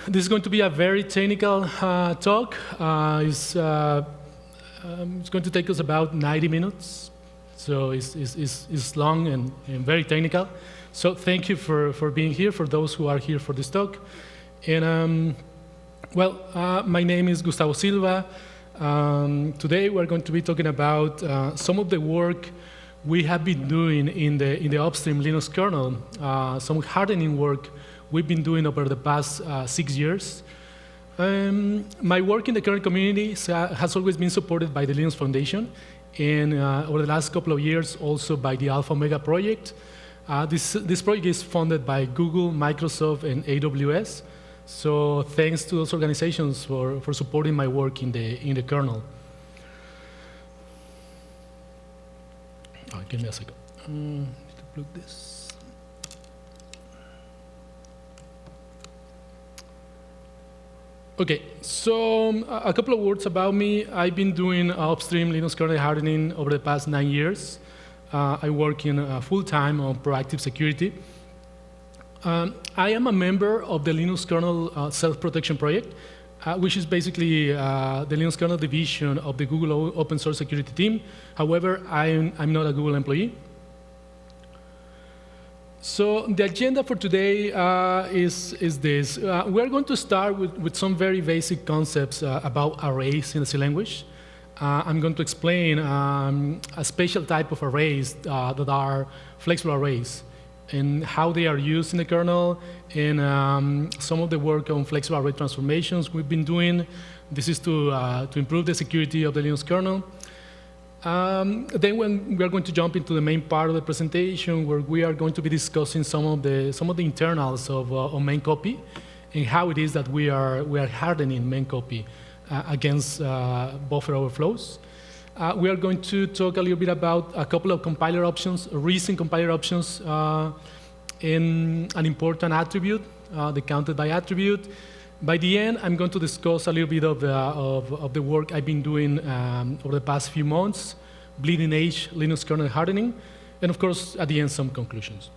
this is going to be a very technical talk. It's going to take us about 90 minutes. So it's long and very technical. So thank you for being here, for those who are here for this talk. And my name is Gustavo Silva. Today we're going to be talking about some of the work we have been doing in the upstream Linux kernel, some hardening work we've been doing over the past 6 years. My work in the kernel community has always been supported by the Linux Foundation, and over the last couple of years also by the Alpha Omega project. This project is funded by Google, Microsoft, and AWS. So thanks to those organizations for supporting my work in the kernel. Give me a second. Need to plug this. Okay, so a couple of words about me. I've been doing upstream Linux kernel hardening over the past 9 years. I work in full-time on proactive security. I am a member of the Linux Kernel Self-Protection Project, which is basically the Linux kernel division of the Google open source security team. However, I'm not a Google employee. So the agenda for today is this. We're going to start with some very basic concepts about arrays in the C language. I'm going to explain a special type of arrays that are flexible arrays and how they are used in the kernel, and some of the work on flexible array transformations we've been doing. This is to improve the security of the Linux kernel. Then we are going to jump into the main part of the presentation, where we are going to be discussing some of the internals of memcpy and how it is that we are hardening memcpy against buffer overflows. We are going to talk a little bit about a couple of compiler options, recent compiler options, and an important attribute, the counted by attribute. By the end, I'm going to discuss a little bit of the work I've been doing over the past few months, bleeding edge Linux kernel hardening, and of course, at the end, some conclusions.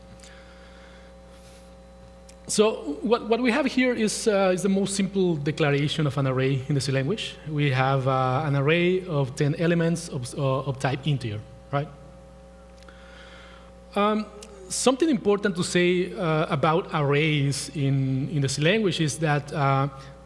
So what we have here is the most simple declaration of an array in the C language. We have an array of 10 elements of type integer, right? Something important to say about arrays in the C language is that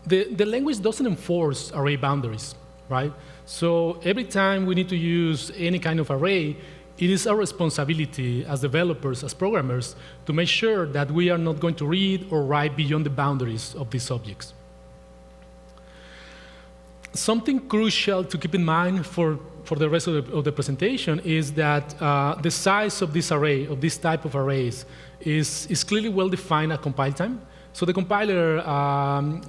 the language doesn't enforce array boundaries, right? So every time we need to use any kind of array, it is our responsibility as developers, as programmers, to make sure that we are not going to read or write beyond the boundaries of these objects. Something crucial to keep in mind for the rest of the presentation is that the size of this array, of this type of arrays, is clearly well defined at compile time. So the compiler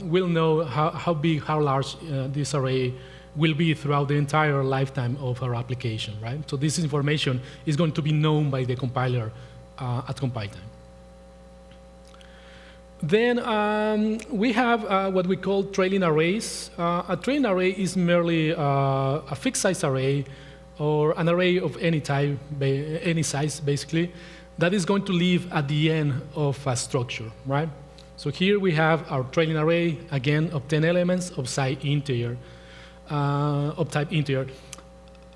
will know how big, how large this array will be throughout the entire lifetime of our application, right? So this information is going to be known by the compiler at compile time. Then we have what we call trailing arrays. A trailing array is merely a fixed size array, or an array of any type, any size, basically, that is going to live at the end of a structure, right? So here we have our trailing array, again, of 10 elements of type integer.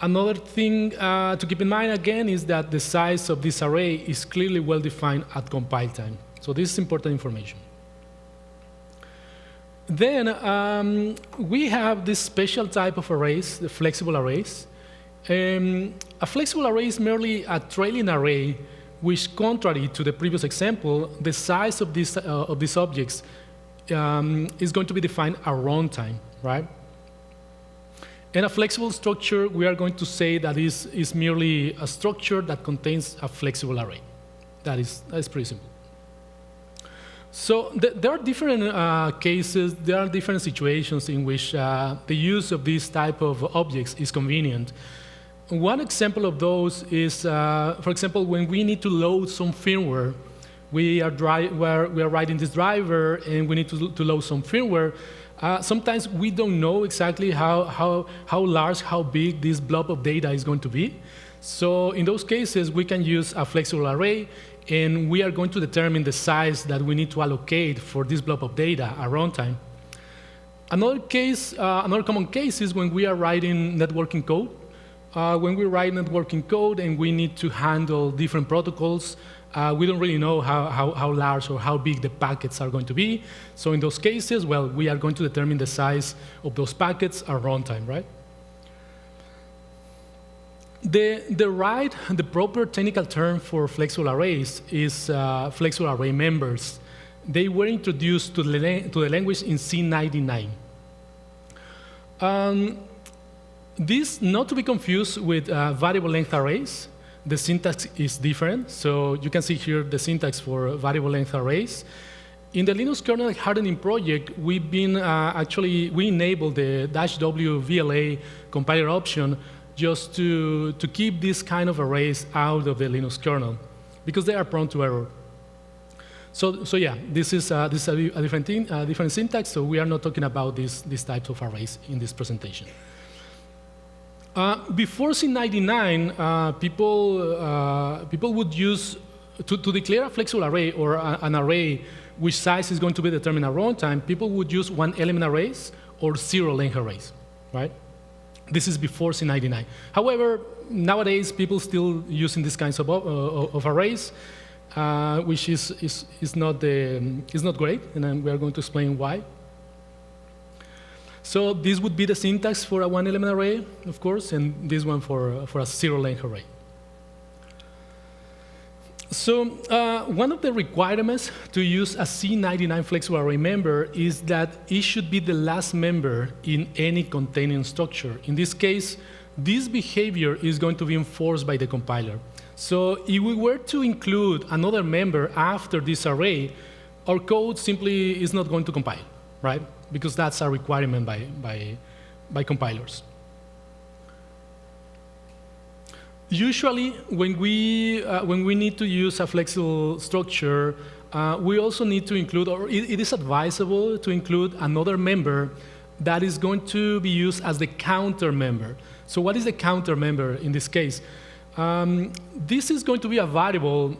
Another thing to keep in mind, again, is that the size of this array is clearly well defined at compile time. So this is important information. Then we have this special type of arrays, the flexible arrays. A flexible array is merely a trailing array, which, contrary to the previous example, the size of these objects is going to be defined at runtime, right? And a flexible structure, we are going to say that is merely a structure that contains a flexible array. That is pretty simple. So there are different cases, there are different situations in which the use of this type of objects is convenient. One example of those is, for example, when we need to load some firmware. We are writing this driver, and we need to load some firmware. Sometimes we don't know exactly how large, how big this blob of data is going to be. So in those cases, we can use a flexible array, and we are going to determine the size that we need to allocate for this blob of data at runtime. Another common case is when we are writing networking code. When we write networking code and we need to handle different protocols, we don't really know how large or how big the packets are going to be. So in those cases, well, we are going to determine the size of those packets at runtime, right? The proper technical term for flexible arrays is flexible array members. They were introduced to the language in C99. This, not to be confused with variable length arrays. The syntax is different. So you can see here the syntax for variable length arrays. In the Linux Kernel Hardening project, we've been we enabled the -w VLA compiler option just to keep these kind of arrays out of the Linux kernel because they are prone to error. So yeah, this is a different syntax. So we are not talking about these types of arrays in this presentation. Before C99, people would use, to declare a flexible array or an array which size is going to be determined at runtime, people would use one-element arrays or zero-length arrays, right? This is before C99. However, nowadays, people still using these kinds of arrays, which is not great, and we are going to explain why. So this would be the syntax for a one-element array, of course, and this one for a zero-length array. So one of the requirements to use a C99 flexible array member is that it should be the last member in any containing structure. In this case, this behavior is going to be enforced by the compiler. So if we were to include another member after this array, our code simply is not going to compile, right? Because that's a requirement by compilers. Usually, when we need to use a flexible structure, we also need to include, or it is advisable to include another member that is going to be used as the counter member. So what is the counter member in this case? This is going to be a variable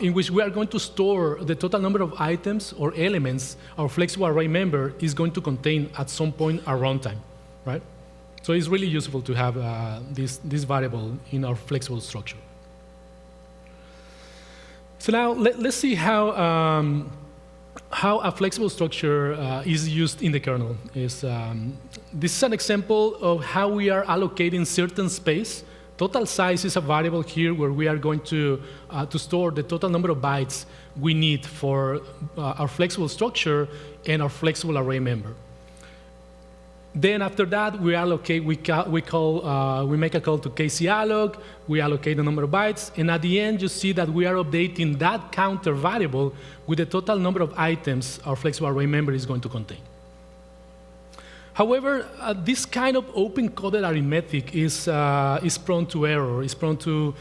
in which we are going to store the total number of items or elements our flexible array member is going to contain at some point at runtime, right? So it's really useful to have this variable in our flexible structure. So now let's see how a flexible structure is used in the kernel. This is an example of how we are allocating certain space. Total size is a variable here where we are going to store the total number of bytes we need for our flexible structure and our flexible array member. Then after that, we allocate, we make a call to kcalloc, we allocate the number of bytes, and at the end, you see that we are updating that counter variable with the total number of items our flexible array member is going to contain. However, this kind of open-coded arithmetic is prone to error, is prone to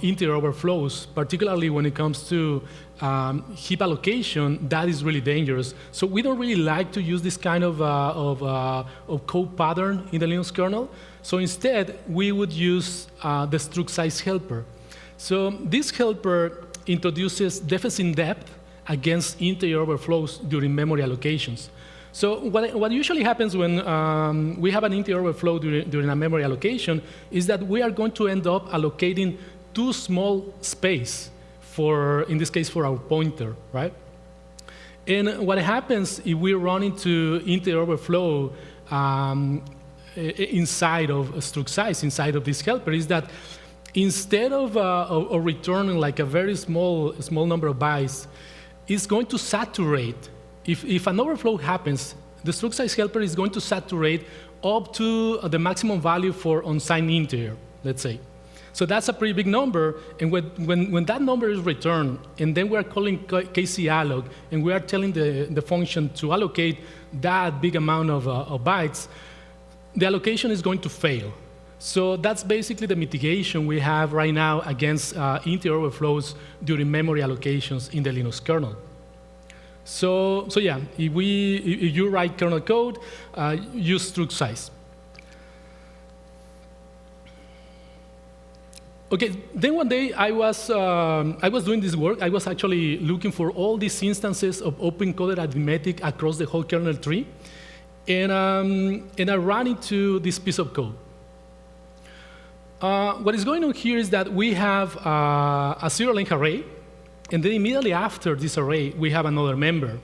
integer overflows, particularly when it comes to heap allocation. That is really dangerous. So we don't really like to use this kind of code pattern in the Linux kernel. So instead, we would use the struct size helper. So this helper introduces defensive depth against integer overflows during memory allocations. So what usually happens when we have an integer overflow during a memory allocation is that we are going to end up allocating too small space for, in this case, for our pointer, right? And what happens if we run into integer overflow inside of struct size, inside of this helper, is that instead of returning like a very small number of bytes, it's going to saturate. If an overflow happens, the struct size helper is going to saturate up to the maximum value for unsigned integer, let's say. So that's a pretty big number, and when that number is returned, and then we're calling kcalloc, and we are telling the function to allocate that big amount of bytes, the allocation is going to fail. So that's basically the mitigation we have right now against integer overflows during memory allocations in the Linux kernel. So yeah, if you write kernel code, use struct size. Okay, then one day I was doing this work. I was actually looking for all these instances of open-coded arithmetic across the whole kernel tree. And I ran into this piece of code. What is going on here is that we have a zero-length array, and then immediately after this array, we have another member.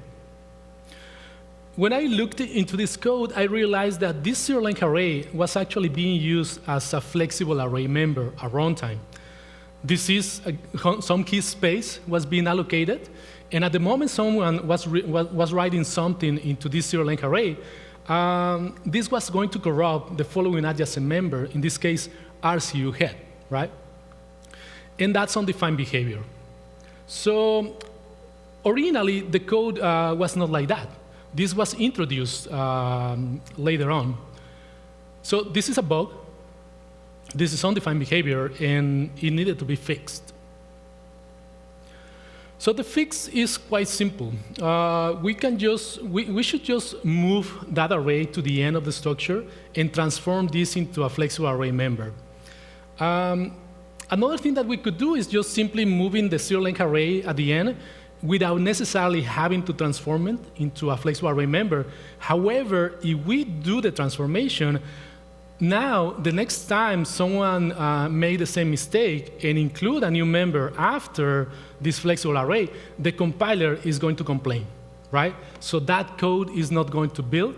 When I looked into this code, I realized that this zero-length array was actually being used as a flexible array member at runtime. This is some key space was being allocated, and at the moment someone was writing something into this zero-length array, this was going to corrupt the following adjacent member, in this case, RCU head, right? And that's undefined behavior. So originally, the code was not like that. This was introduced later on. So this is a bug. This is undefined behavior, and it needed to be fixed. So the fix is quite simple. We should just move that array to the end of the structure and transform this into a flexible array member. Another thing that we could do is just simply moving the zero-length array at the end without necessarily having to transform it into a flexible array member. However, if we do the transformation, now the next time someone made the same mistake and include a new member after this flexible array, the compiler is going to complain, right? So that code is not going to build,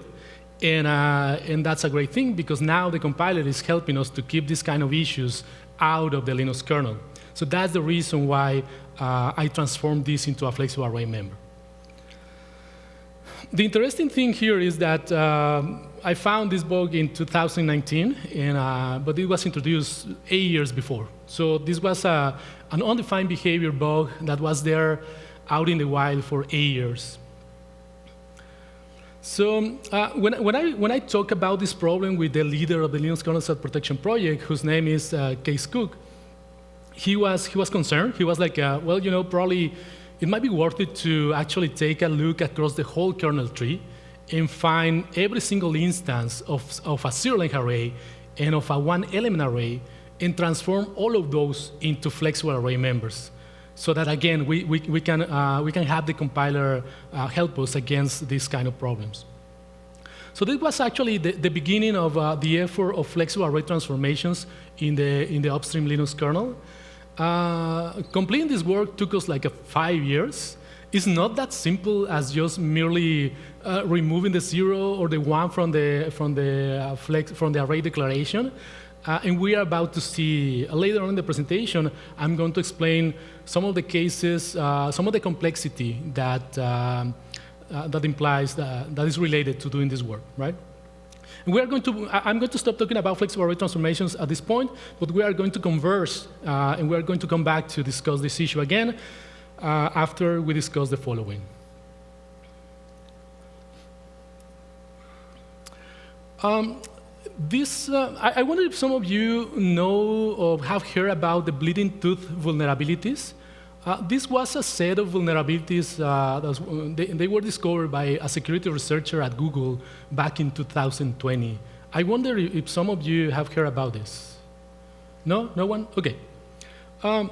and that's a great thing because now the compiler is helping us to keep these kind of issues out of the Linux kernel. So that's the reason why I transformed this into a flexible array member. The interesting thing here is that I found this bug in 2019, but it was introduced 8 years before. So this was an undefined behavior bug that was there out in the wild for 8 years. So when I talk about this problem with the leader of the Linux Kernel Self-Protection Project, whose name is Case Cook, he was concerned. He was like, well, you know, probably it might be worth it to actually take a look across the whole kernel tree and find every single instance of a zero-length array and of a one-element array and transform all of those into flexible array members, so that again we can have the compiler help us against these kind of problems. So this was actually the beginning of the effort of flexible array transformations in the upstream Linux kernel. Completing this work took us like 5 years. It's not that simple as just merely removing the 0 or the 1 from the array declaration. And we are about to see later on in the presentation. I'm going to explain some of the cases, some of the complexity that implies that is related to doing this work, right? And I'm going to stop talking about flexible array transformations at this point, but we are going to converse, and we are going to come back to discuss this issue again after we discuss the following. I wonder if some of you know or have heard about the bleeding tooth vulnerabilities. This was a set of vulnerabilities they were discovered by a security researcher at Google back in 2020. I wonder if some of you have heard about this. No? No one? OK. I'm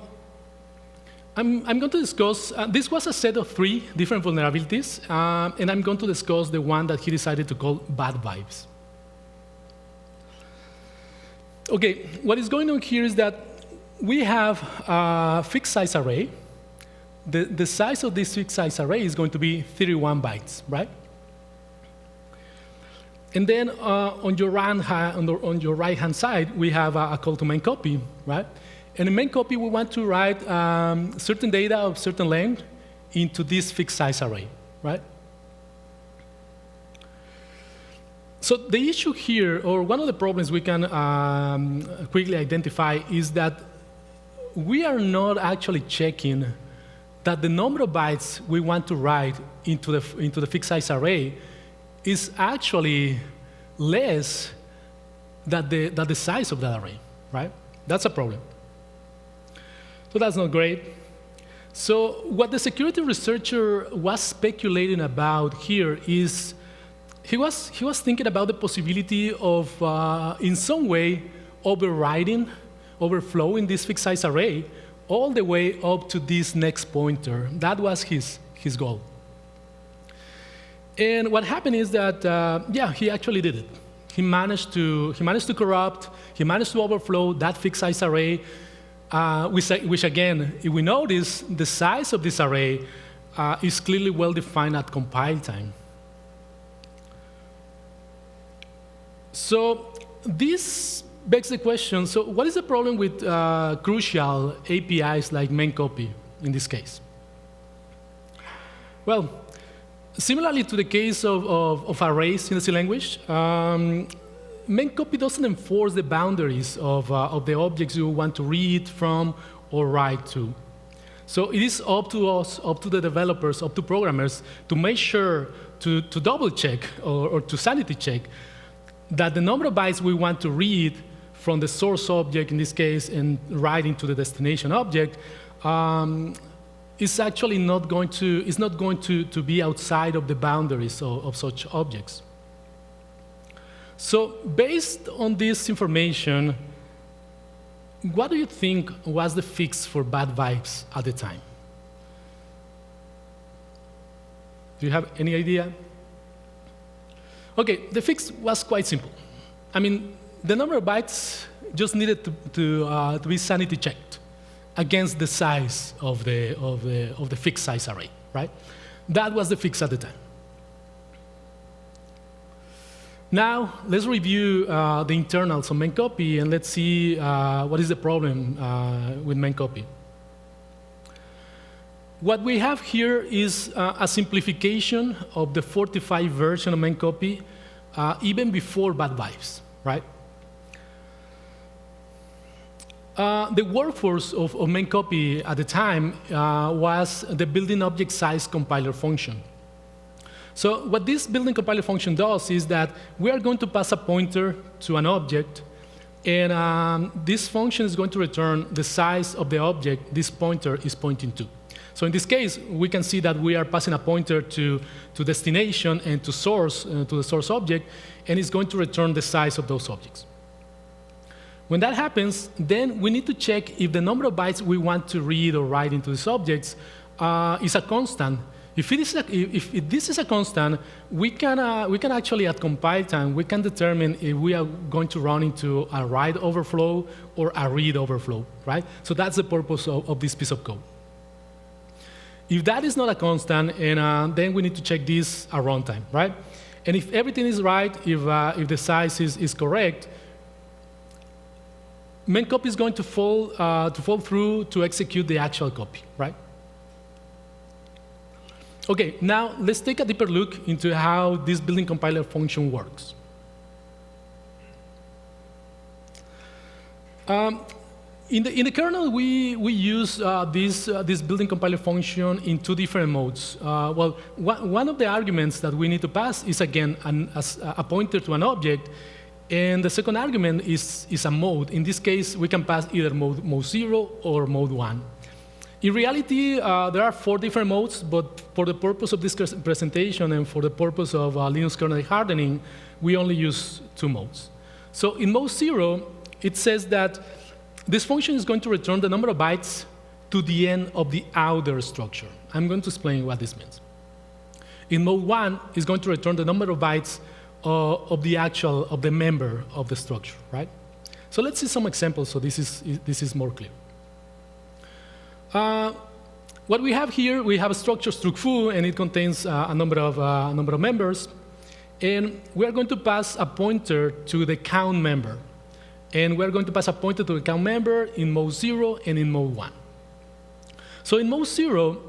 going to discuss, this was a set of 3 different vulnerabilities, and I'm going to discuss the one that he decided to call bad vibes. OK, what is going on here is that we have a fixed size array. The size of this fixed size array is going to be 31 bytes, right? And then on your right-hand side, we have a call to memcpy, right? And in memcpy, we want to write certain data of certain length into this fixed size array, right? So the issue here, or one of the problems we can quickly identify, is that we are not actually checking that the number of bytes we want to write into the fixed size array is actually less than the size of that array, right? That's a problem. So that's not great. So what the security researcher was speculating about here is he was thinking about the possibility of, in some way, overriding overflow in this fixed size array all the way up to this next pointer. That was his goal. And what happened is that, yeah, he actually did it. He managed to corrupt, he managed to overflow that fixed size array, which again, if we notice, the size of this array is clearly well defined at compile time. So this begs the question, so what is the problem with crucial APIs like memcpy in this case? Well, similarly to the case of arrays in the C language, memcpy doesn't enforce the boundaries of the objects you want to read from or write to. So it is up to us, up to the developers, up to programmers, to make sure to double check or to sanity check that the number of bytes we want to read from the source object, in this case, and write into the destination object, is actually not going to be outside of the boundaries of such objects. So based on this information, what do you think was the fix for bad vibes at the time? Do you have any idea? OK, the fix was quite simple. I mean, the number of bytes just needed to be sanity checked against the size of the fixed size array, right? That was the fix at the time. Now, let's review the internals of memcpy, and let's see what is the problem with memcpy. What we have here is a simplification of the 45 version of memcpy, even before bad vibes, right? The workforce of memcpy at the time was the building object size compiler function. So what this building compiler function does is that we are going to pass a pointer to an object, and this function is going to return the size of the object this pointer is pointing to. So in this case, we can see that we are passing a pointer to destination and to source, to the source object, and it's going to return the size of those objects. When that happens, then we need to check if the number of bytes we want to read or write into these objects is a constant. If this is a constant, we can actually, at compile time, we can determine if we are going to run into a write overflow or a read overflow, right? So that's the purpose of this piece of code. If that is not a constant, and then we need to check this at runtime, right? And if everything is right, if the size is correct, memcpy is going to fall through to execute the actual copy, right? OK, now let's take a deeper look into how this building compiler function works. In the kernel, we use this building compiler function in two different modes. Well, one of the arguments that we need to pass is, again, a pointer to an object. And the second argument is a mode. In this case, we can pass either mode 0 or mode 1. In reality, there are 4 different modes, but for the purpose of this presentation and for the purpose of Linux kernel hardening, we only use 2 modes. So in mode 0, it says that this function is going to return the number of bytes to the end of the outer structure. I'm going to explain what this means. In mode 1, it's going to return the number of bytes of the member of the structure, right? So let's see some examples so this is more clear. What we have here, we have a structure struct-foo, and it contains a number of members. And we are going to pass a pointer to the count member. And we're going to pass a pointer to the count member in mode 0 and in mode 1. So in mode 0,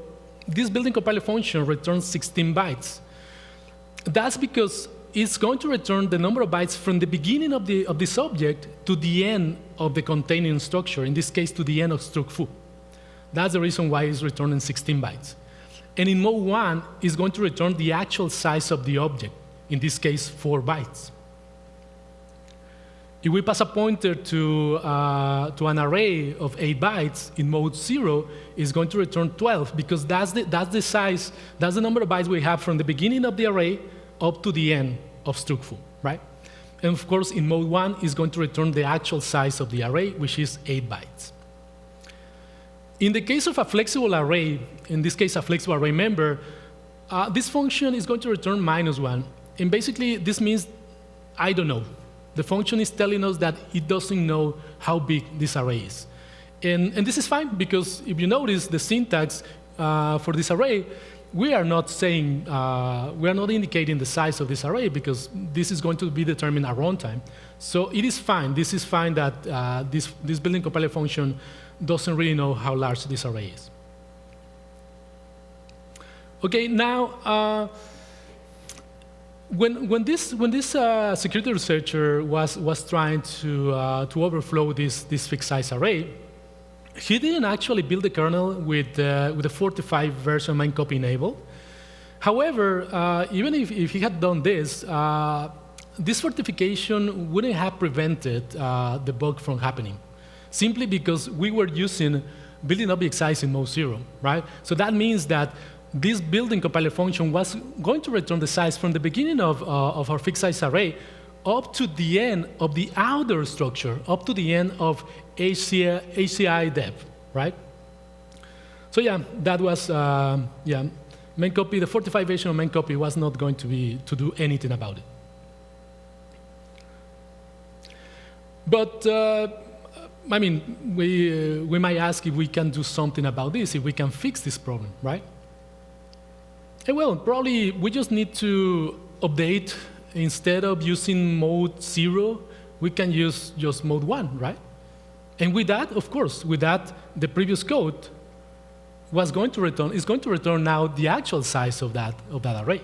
this building compiler function returns 16 bytes. That's because it's going to return the number of bytes from the beginning of this object to the end of the containing structure, in this case, to the end of struct-foo. That's the reason why it's returning 16 bytes. And in mode 1, it's going to return the actual size of the object, in this case, 4 bytes. If we pass a pointer to an array of 8 bytes, in mode 0, it's going to return 12, because that's the size, that's the number of bytes we have from the beginning of the array up to the end of struct-foo, right? And of course, in mode 1, it's going to return the actual size of the array, which is 8 bytes. In the case of a flexible array, in this case, a flexible array member, this function is going to return -1. And basically, this means I don't know. The function is telling us that it doesn't know how big this array is. And this is fine, because if you notice the syntax for this array, we are not saying, we are not indicating the size of this array, because this is going to be determined at runtime. So it is fine. This is fine that this built-in compiler function doesn't really know how large this array is. Okay, now, when this security researcher was trying to overflow this fixed size array, he didn't actually build the kernel with the 45 version memcpy enabled. However, even if he had done this, this fortification wouldn't have prevented the bug from happening, simply because we were using built-in object size in mode 0, right? So that means that this built-in compiler function was going to return the size from the beginning of our fixed size array up to the end of the outer structure, up to the end of HCI dep, right? So yeah, that was, memcpy, the 45 version of memcpy was not going to do anything about it. But, I mean, we might ask if we can do something about this, if we can fix this problem, right? And well, probably we just need to update. Instead of using mode 0, we can use just mode 1, right? And with that, of course, with that, the previous code is going to return now the actual size of that array.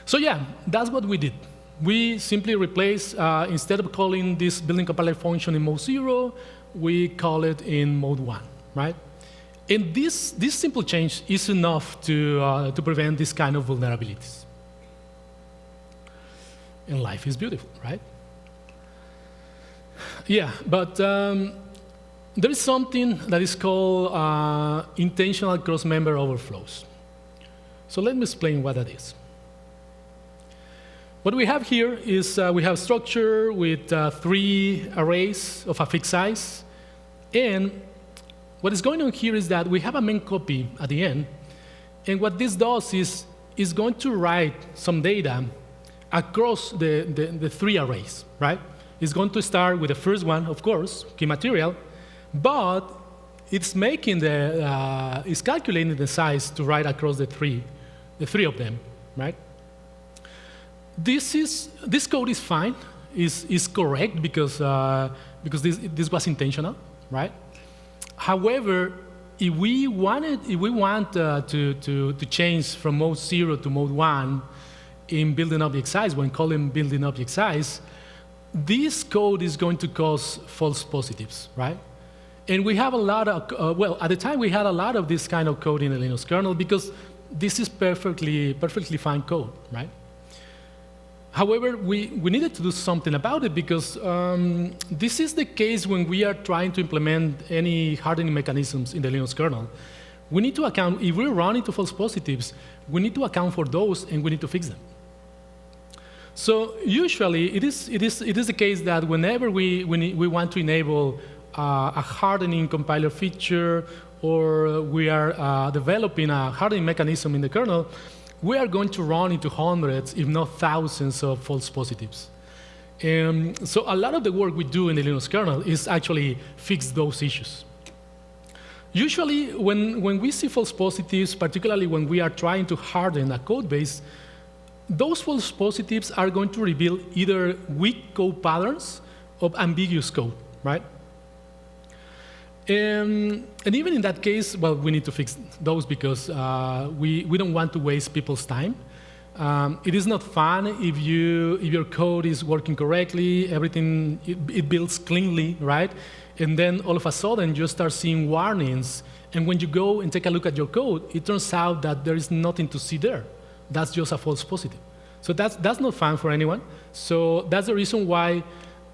So yeah, that's what we did. We simply replaced, instead of calling this built-in compiler function in mode 0, we call it in mode 1, right? And this simple change is enough to prevent this kind of vulnerabilities. And life is beautiful, right? Yeah, but there is something that is called intentional cross-member overflows. So let me explain what that is. What we have here is we have a structure with 3 arrays of a fixed size, and what is going on here is that we have a memcpy at the end, and what this does is going to write some data across the 3 arrays, right? It's going to start with the first one, of course, key material, but it's making it's calculating the size to write across the three of them, right? This code is fine, is correct because this was intentional, right? However, if we want to change from mode 0 to mode 1 in built-in object size, when calling built-in object size, this code is going to cause false positives, right? And we have a lot of, well, at the time we had a lot of this kind of code in the Linux kernel because this is perfectly fine code, right? However, we needed to do something about it because this is the case when we are trying to implement any hardening mechanisms in the Linux kernel. We need to account, if we run into false positives, we need to account for those and we need to fix them. So usually it is the case that whenever we want to enable a hardening compiler feature or we are developing a hardening mechanism in the kernel, we are going to run into hundreds, if not thousands, of false positives. So a lot of the work we do in the Linux kernel is actually fix those issues. Usually, when we see false positives, particularly when we are trying to harden a code base, those false positives are going to reveal either weak code patterns or ambiguous code, right? And even in that case, well, we need to fix those because we don't want to waste people's time. It is not fun if your code is working correctly, everything, it builds cleanly, right? And then all of a sudden you start seeing warnings. And when you go and take a look at your code, it turns out that there is nothing to see there. That's just a false positive. So that's not fun for anyone. So that's the reason why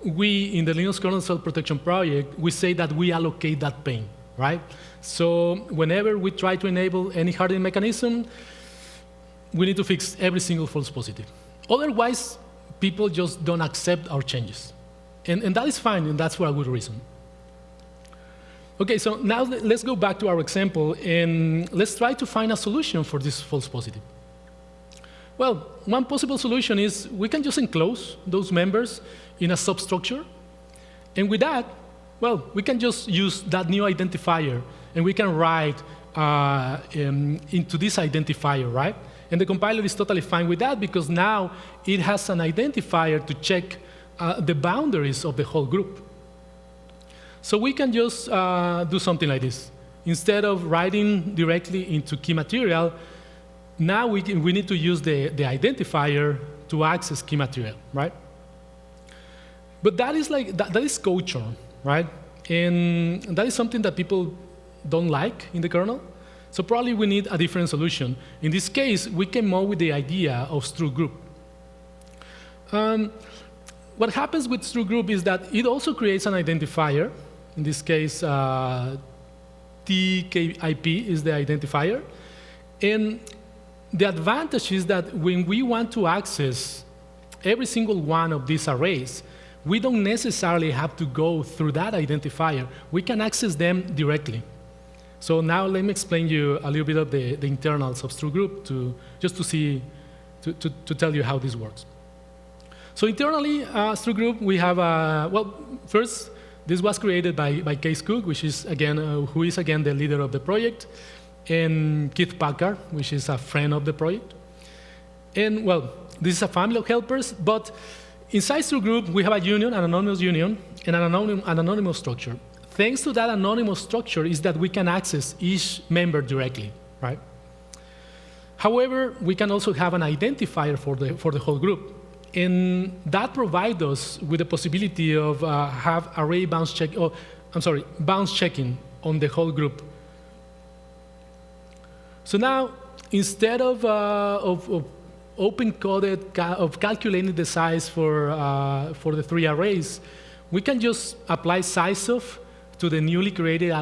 we, in the Linux Kernel Self-Protection Project, we say that we allocate that pain, right? So whenever we try to enable any hardening mechanism, we need to fix every single false positive. Otherwise, people just don't accept our changes. And that is fine, and that's for a good reason. OK, so now let's go back to our example, and let's try to find a solution for this false positive. Well, one possible solution is we can just enclose those members in a substructure. And with that, well, we can just use that new identifier, and we can write into this identifier, right? And the compiler is totally fine with that, because now it has an identifier to check the boundaries of the whole group. So we can just do something like this. Instead of writing directly into key material, now we need to use the identifier to access key material, right? But that is that is code churn, right? And that is something that people don't like in the kernel. So probably we need a different solution. In this case, we came up with the idea of struct group. What happens with struct group is that it also creates an identifier. In this case, TKIP is the identifier. And the advantage is that when we want to access every single one of these arrays, we don't necessarily have to go through that identifier. We can access them directly. So now let me explain you a little bit of the internals of struct group just to tell you how this works. So internally, struct group, we have, well, first, this was created by Case Cook, which is, again, who is, again, the leader of the project, and Keith Packard, which is a friend of the project. And, well, this is a family of helpers, but inside struct group, we have a union, an anonymous union, and an anonymous structure. Thanks to that anonymous structure is that we can access each member directly, right? However, we can also have an identifier for the whole group. And that provides us with the possibility of have array bounce check, or bounce checking on the whole group. So now, instead of open-coded of calculating the size for the 3 arrays, we can just apply sizeof to the newly created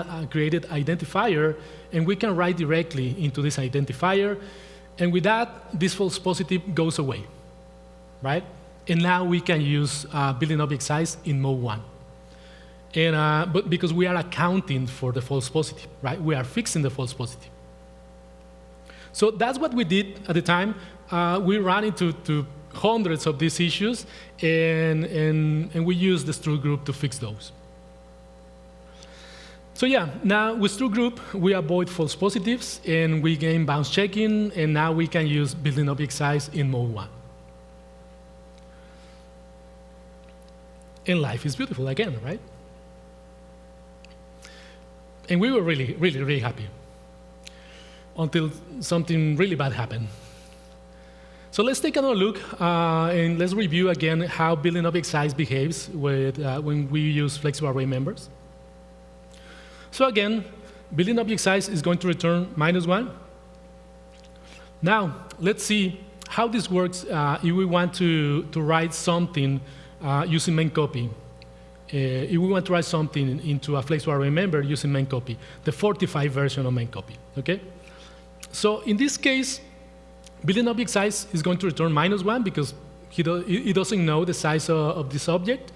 identifier, and we can write directly into this identifier. And with that, this false positive goes away, right? And now we can use building object size in mode 1. And, but because we are accounting for the false positive, right? We are fixing the false positive. So that's what we did at the time. We ran into hundreds of these issues, and we used the struct group to fix those. So yeah, now with struct group, we avoid false positives, and we gain bounce checking, and now we can use building object size in mode 1. And life is beautiful again, right? And we were really, really, really happy until something really bad happened. So let's take another look, and let's review again how building object size behaves when we use flexible array members. So again, building object size is going to return -1. Now, let's see how this works if we want to write something using memcpy. If we want to write something into a flexible array member using memcpy, the 45 version of memcpy, okay? So in this case, building object size is going to return -1 because it doesn't know the size of this object.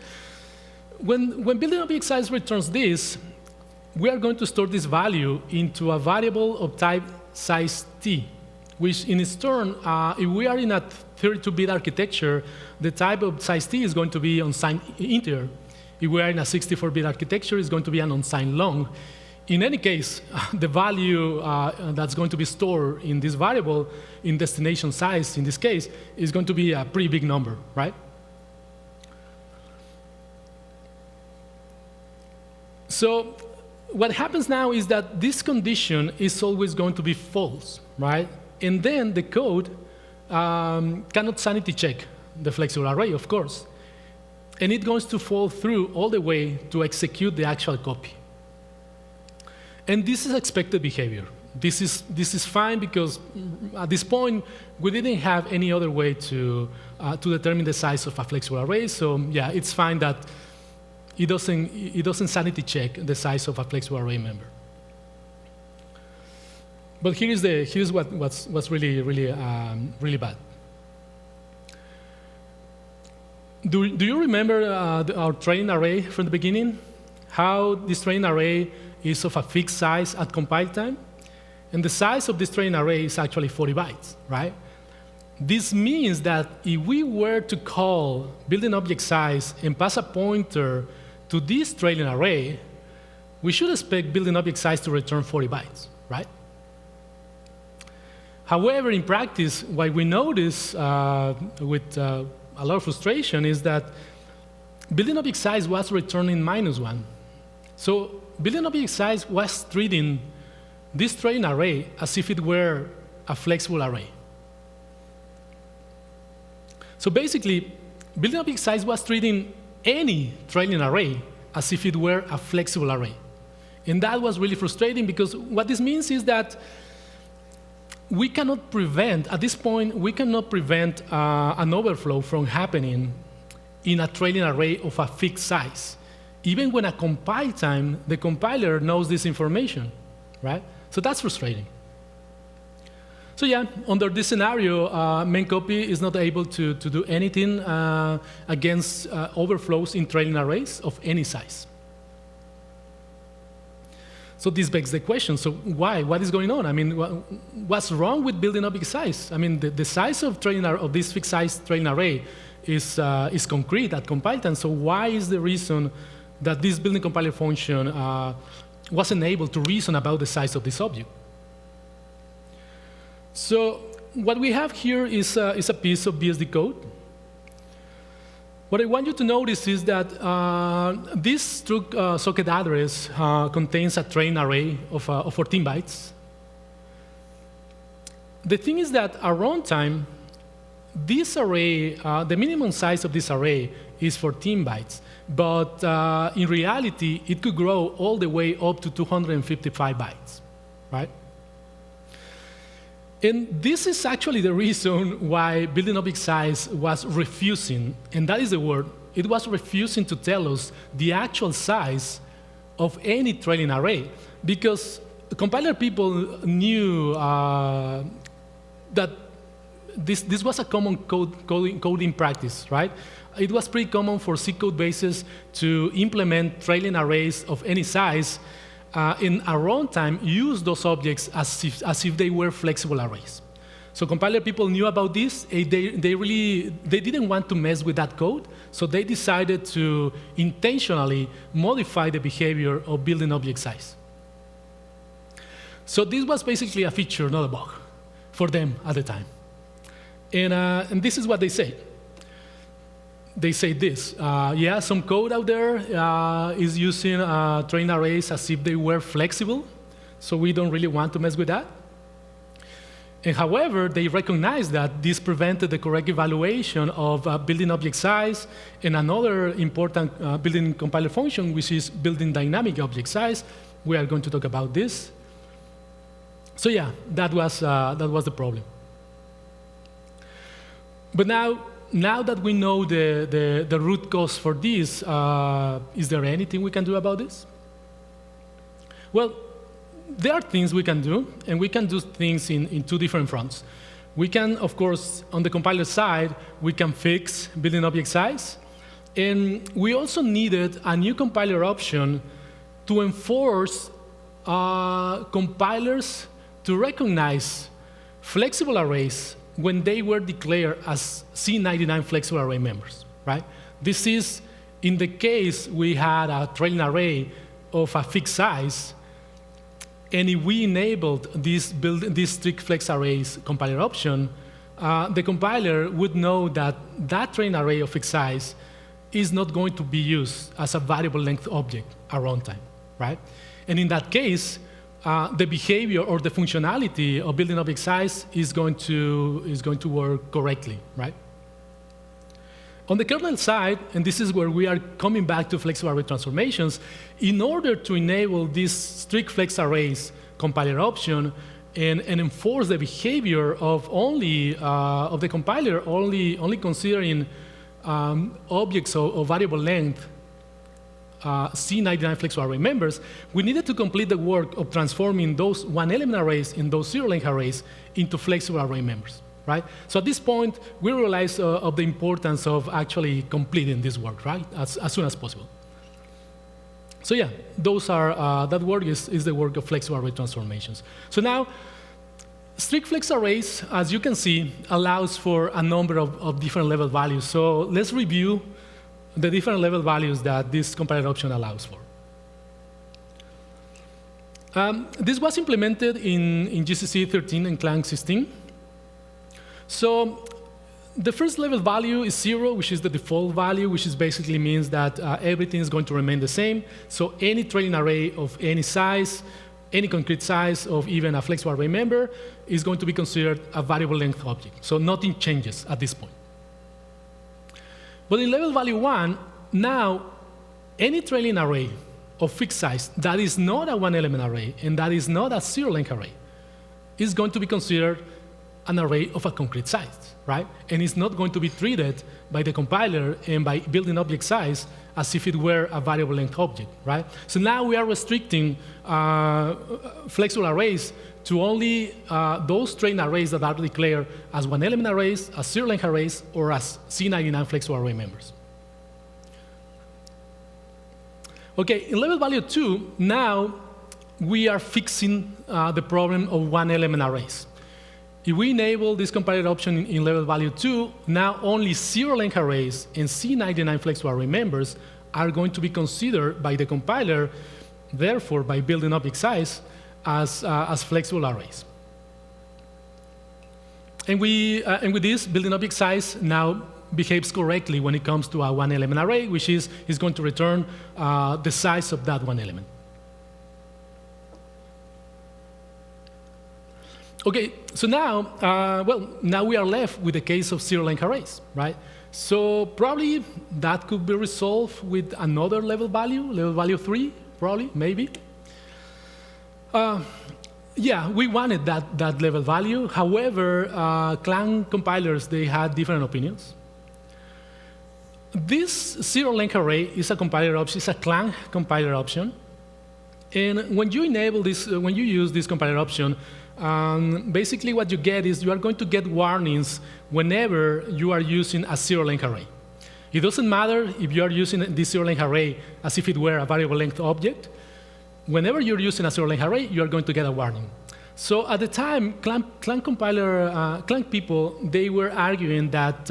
When building object size returns this, we are going to store this value into a variable of type size t, which in its turn, if we are in a 32-bit architecture, the type of size t is going to be unsigned integer. If we are in a 64-bit architecture, it's going to be an unsigned long. In any case, the value that's going to be stored in this variable, in destination size, in this case, is going to be a pretty big number, right? So what happens now is that this condition is always going to be false, right? And then the code cannot sanity check the flexible array, of course. And it goes to fall through all the way to execute the actual copy. And this is expected behavior. This is fine because at this point, we didn't have any other way to determine the size of a flexible array. So yeah, it's fine that it doesn't sanity check the size of a flexible array member. But here's what's really bad. do you remember our training array from the beginning? How this training array is of a fixed size at compile time? And the size of this training array is actually 40 bytes, right? This means that if we were to call building object size and pass a pointer to this trailing array, we should expect building object size to return 40 bytes, right? However, in practice, what we notice with a lot of frustration is that building object size was returning -1. So building object size was treating this trailing array as if it were a flexible array. So basically, building object size was treating any trailing array as if it were a flexible array. And that was really frustrating because what this means is that we cannot prevent, at this point, we cannot prevent an overflow from happening in a trailing array of a fixed size. Even when at compile time, the compiler knows this information, right? So that's frustrating. So yeah, under this scenario, memcpy is not able to do anything against overflows in trailing arrays of any size. So this begs the question, so why? What is going on? I mean, what's wrong with building object size? I mean, the size of this fixed size trailing array is concrete at compile time, so why is the reason that this building compiler function wasn't able to reason about the size of this object? So what we have here is a piece of BSD code. What I want you to notice is that this struct socket address contains a train array of 14 bytes. The thing is that at runtime, this array, the minimum size of this array is 14 bytes. But in reality, it could grow all the way up to 255 bytes, right? And this is actually the reason why building object size was refusing, and that is the word, it was refusing to tell us the actual size of any trailing array, because the compiler people knew that this was a common coding practice, right? It was pretty common for C code bases to implement trailing arrays of any size, in a runtime, use those objects as if they were flexible arrays. So compiler people knew about this. They didn't want to mess with that code, so they decided to intentionally modify the behavior of building object size. So this was basically a feature, not a bug, for them at the time. And this is what they say. They say this, yeah, some code out there is using train arrays as if they were flexible, so we don't really want to mess with that. And however, they recognize that this prevented the correct evaluation of building object size and another important building compiler function, which is building dynamic object size. We are going to talk about this. So yeah, that was the problem. But now that we know the root cause for this, is there anything we can do about this? Well, there are things we can do, and we can do things in two different fronts. We can, of course, on the compiler side, we can fix building object size, and we also needed a new compiler option to enforce compilers to recognize flexible arrays when they were declared as C99 flexible array members, right? This is in the case we had a trailing array of a fixed size, and if we enabled this strict-flex-arrays compiler option, the compiler would know that that trailing array of fixed size is not going to be used as a variable length object at runtime, right? And in that case, the behavior or the functionality of building object size is going to work correctly, right? On the kernel side, and this is where we are coming back to flexible array transformations, in order to enable this strict flex arrays compiler option and enforce the behavior of of the compiler only considering objects of variable length, C99 flexible array members, we needed to complete the work of transforming those one-element arrays and those zero-length arrays into flexible array members. right? So at this point, we realize of the importance of actually completing this work, right, as soon as possible. So yeah, those are, that work is the work of flexible array transformations. So now, strict flex arrays, as you can see, allows for a number of different level values. So let's review the different level values that this compiler option allows for. This was implemented in GCC 13 and Clang 16. So the first level value is 0, which is the default value, which is basically means that everything is going to remain the same. So any trailing array of any size, any concrete size of even a flexible array member is going to be considered a variable length object. So nothing changes at this point. But in level value 1, now any trailing array of fixed size that is not a one-element array and that is not a zero-length array is going to be considered an array of a concrete size, right? And it's not going to be treated by the compiler and by building object size as if it were a variable length object, right? So now we are restricting flexible arrays to only those trailing arrays that are declared as one-element arrays, as zero-length arrays, or as C99 flexible array members. Okay, in level value 2, now we are fixing the problem of one-element arrays. If we enable this compiler option in level value 2, now only zero-length arrays and C99 flexible array members are going to be considered by the compiler, therefore, by building object size, as flexible arrays. And with this, building object size now behaves correctly when it comes to a one-element array, which is going to return the size of that one element. Okay, so now, now we are left with the case of zero-length arrays, right? So probably that could be resolved with another level value 3, probably, maybe. Yeah, we wanted that level value. However, Clang compilers, they had different opinions. This zero-length array is a compiler option, it's a Clang compiler option. And when you enable this, when you use this compiler option, basically what you get is you are going to get warnings whenever you are using a zero-length array. It doesn't matter if you are using this zero-length array as if it were a variable length object. Whenever you're using a zero-length array, you are going to get a warning. So at the time, Clang people, they were arguing that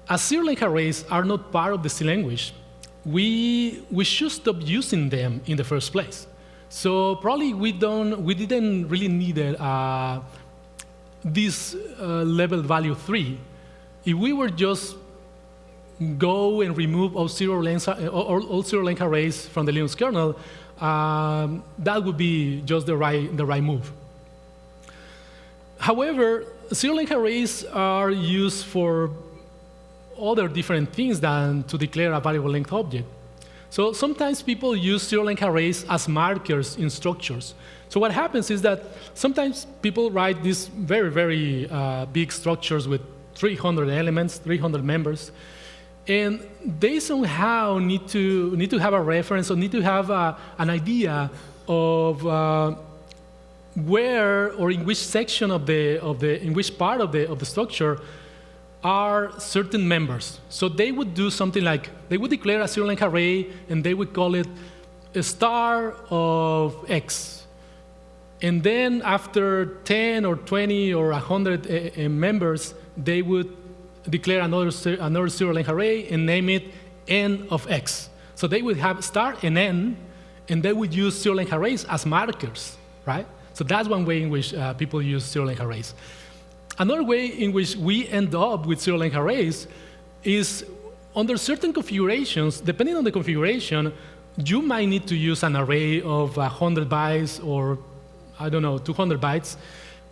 as zero-length arrays are not part of the C language, we should stop using them in the first place. So probably we didn't really need this level value 3. If we were just go and remove all zero-length arrays from the Linux kernel, that would be just the right move. However, zero-length arrays are used for other different things than to declare a variable length object. So sometimes people use zero-length arrays as markers in structures. So what happens is that sometimes people write these very, very big structures with 300 elements, 300 members, and they somehow need to have a reference or need to have an idea of where or in which section in which part of the structure are certain members. So they would do something like, they would declare a zero-length array, and they would call it a star of X. And then after 10 or 20 or 100 members, they would declare another zero-length array and name it N of X. So they would have star and N, and they would use zero-length arrays as markers, right? So that's one way in which people use zero-length arrays. Another way in which we end up with zero-length arrays is under certain configurations, depending on the configuration, you might need to use an array of 100 bytes or, I don't know, 200 bytes.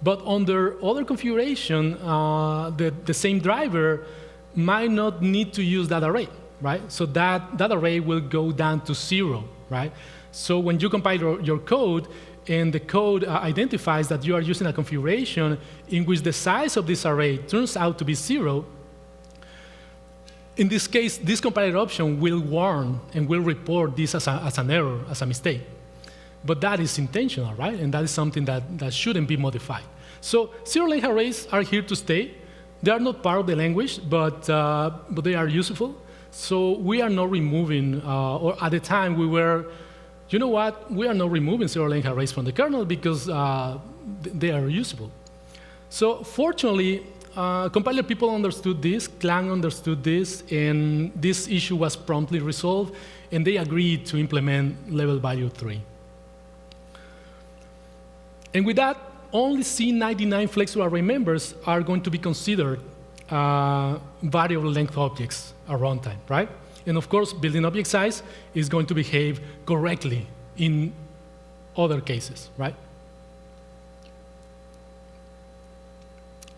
But under other configuration, the same driver might not need to use that array, right? So that array will go down to 0, right? So when you compile your code, and the code identifies that you are using a configuration in which the size of this array turns out to be 0, in this case, this compiler option will warn and will report this as an error, as a mistake. But that is intentional, right? And that is something that shouldn't be modified. So zero-length arrays are here to stay. They are not part of the language, but they are useful. So we are not removing, or at the time we were, you know what, we are not removing zero-length arrays from the kernel because they are useful. So fortunately, compiler people understood this, Clang understood this, and this issue was promptly resolved, and they agreed to implement level value 3. And with that, only C99 flexible array members are going to be considered variable length objects at runtime, right? And of course, building object size is going to behave correctly in other cases, right?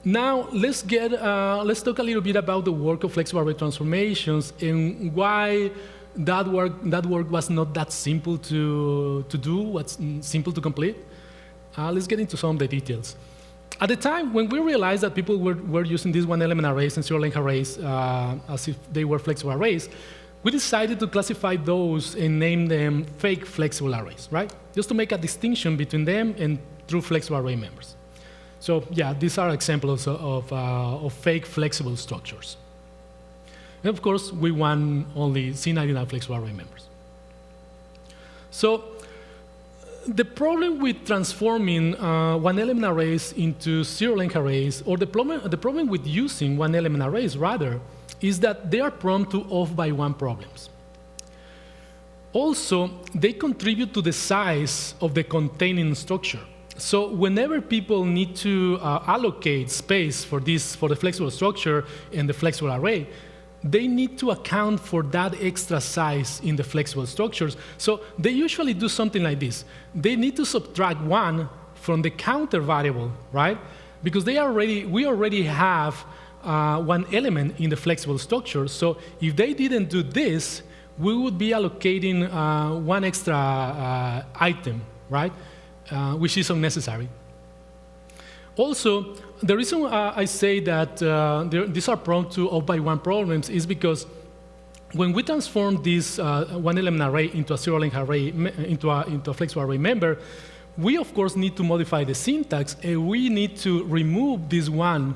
Now, let's talk a little bit about the work of flexible array transformations and why that work was not that simple to do, what's simple to complete. Let's get into some of the details. At the time, when we realized that people were using these one-element arrays and zero-length arrays as if they were flexible arrays, we decided to classify those and name them fake flexible arrays, right? Just to make a distinction between them and true flexible array members. So yeah, these are examples of fake flexible structures. And of course, we want only C99 flexible array members. So the problem with transforming one-element arrays into zero-length arrays, or the problem with using one-element arrays, rather, is that they are prone to off-by-one problems. Also, they contribute to the size of the containing structure. So whenever people need to allocate space for the flexible structure and the flexible array, they need to account for that extra size in the flexible structures. So they usually do something like this. They need to subtract 1 from the counter variable, right? Because we already have one element in the flexible structure. So if they didn't do this, we would be allocating one extra item, right? Which is unnecessary. Also, the reason I say that these are prone to off-by-one problems is because when we transform this one-element array into a zero-length array, into a flexible array member, we of course need to modify the syntax, and we need to remove this one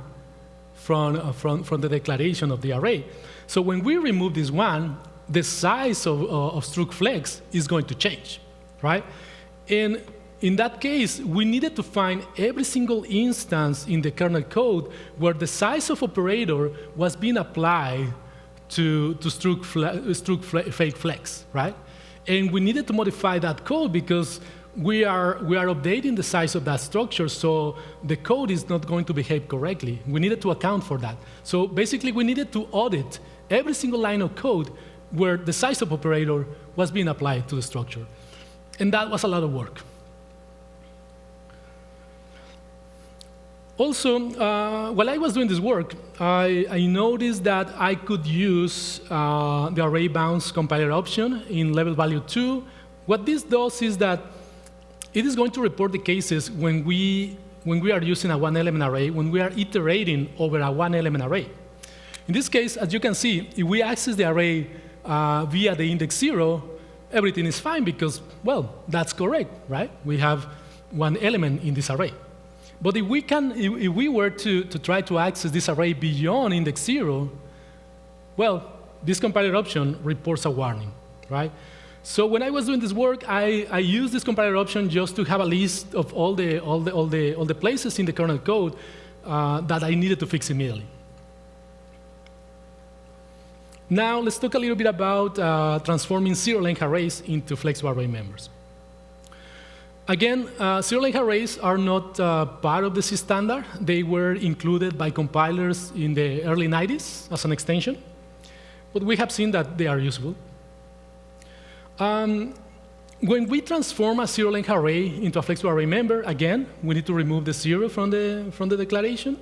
from the declaration of the array. So when we remove this one, the size of struct-flex is going to change, right? And in that case, we needed to find every single instance in the kernel code where the size of operator was being applied to struct-fake-flex, right? And we needed to modify that code because we are updating the size of that structure, so the code is not going to behave correctly. We needed to account for that. So basically, we needed to audit every single line of code where the size of operator was being applied to the structure. And that was a lot of work. Also, while I was doing this work, I noticed that I could use the array bounds compiler option in level value 2. What this does is that it is going to report the cases when we are using a one-element array, when we are iterating over a one-element array. In this case, as you can see, if we access the array via the index 0, everything is fine because, well, that's correct, right? We have one element in this array. But if we were to try to access this array beyond index 0, well, this compiler option reports a warning, right? So when I was doing this work, I used this compiler option just to have a list of all the places in the kernel code that I needed to fix immediately. Now let's talk a little bit about transforming zero-length arrays into flexible array members. Again, zero-length arrays are not part of the C standard. They were included by compilers in the early 90s as an extension. But we have seen that they are useful. When we transform a zero-length array into a flexible array member, again, we need to remove the 0 from the declaration.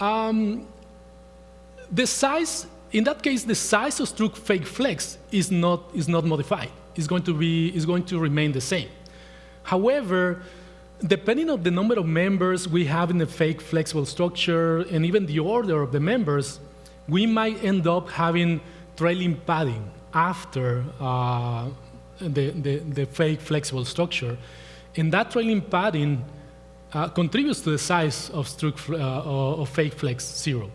The size, in that case, the size of struct-fake-flex is not modified. It's going to remain the same. However, depending on the number of members we have in the fake flexible structure and even the order of the members, we might end up having trailing padding after the fake flexible structure. And that trailing padding contributes to the size of fake flex 0.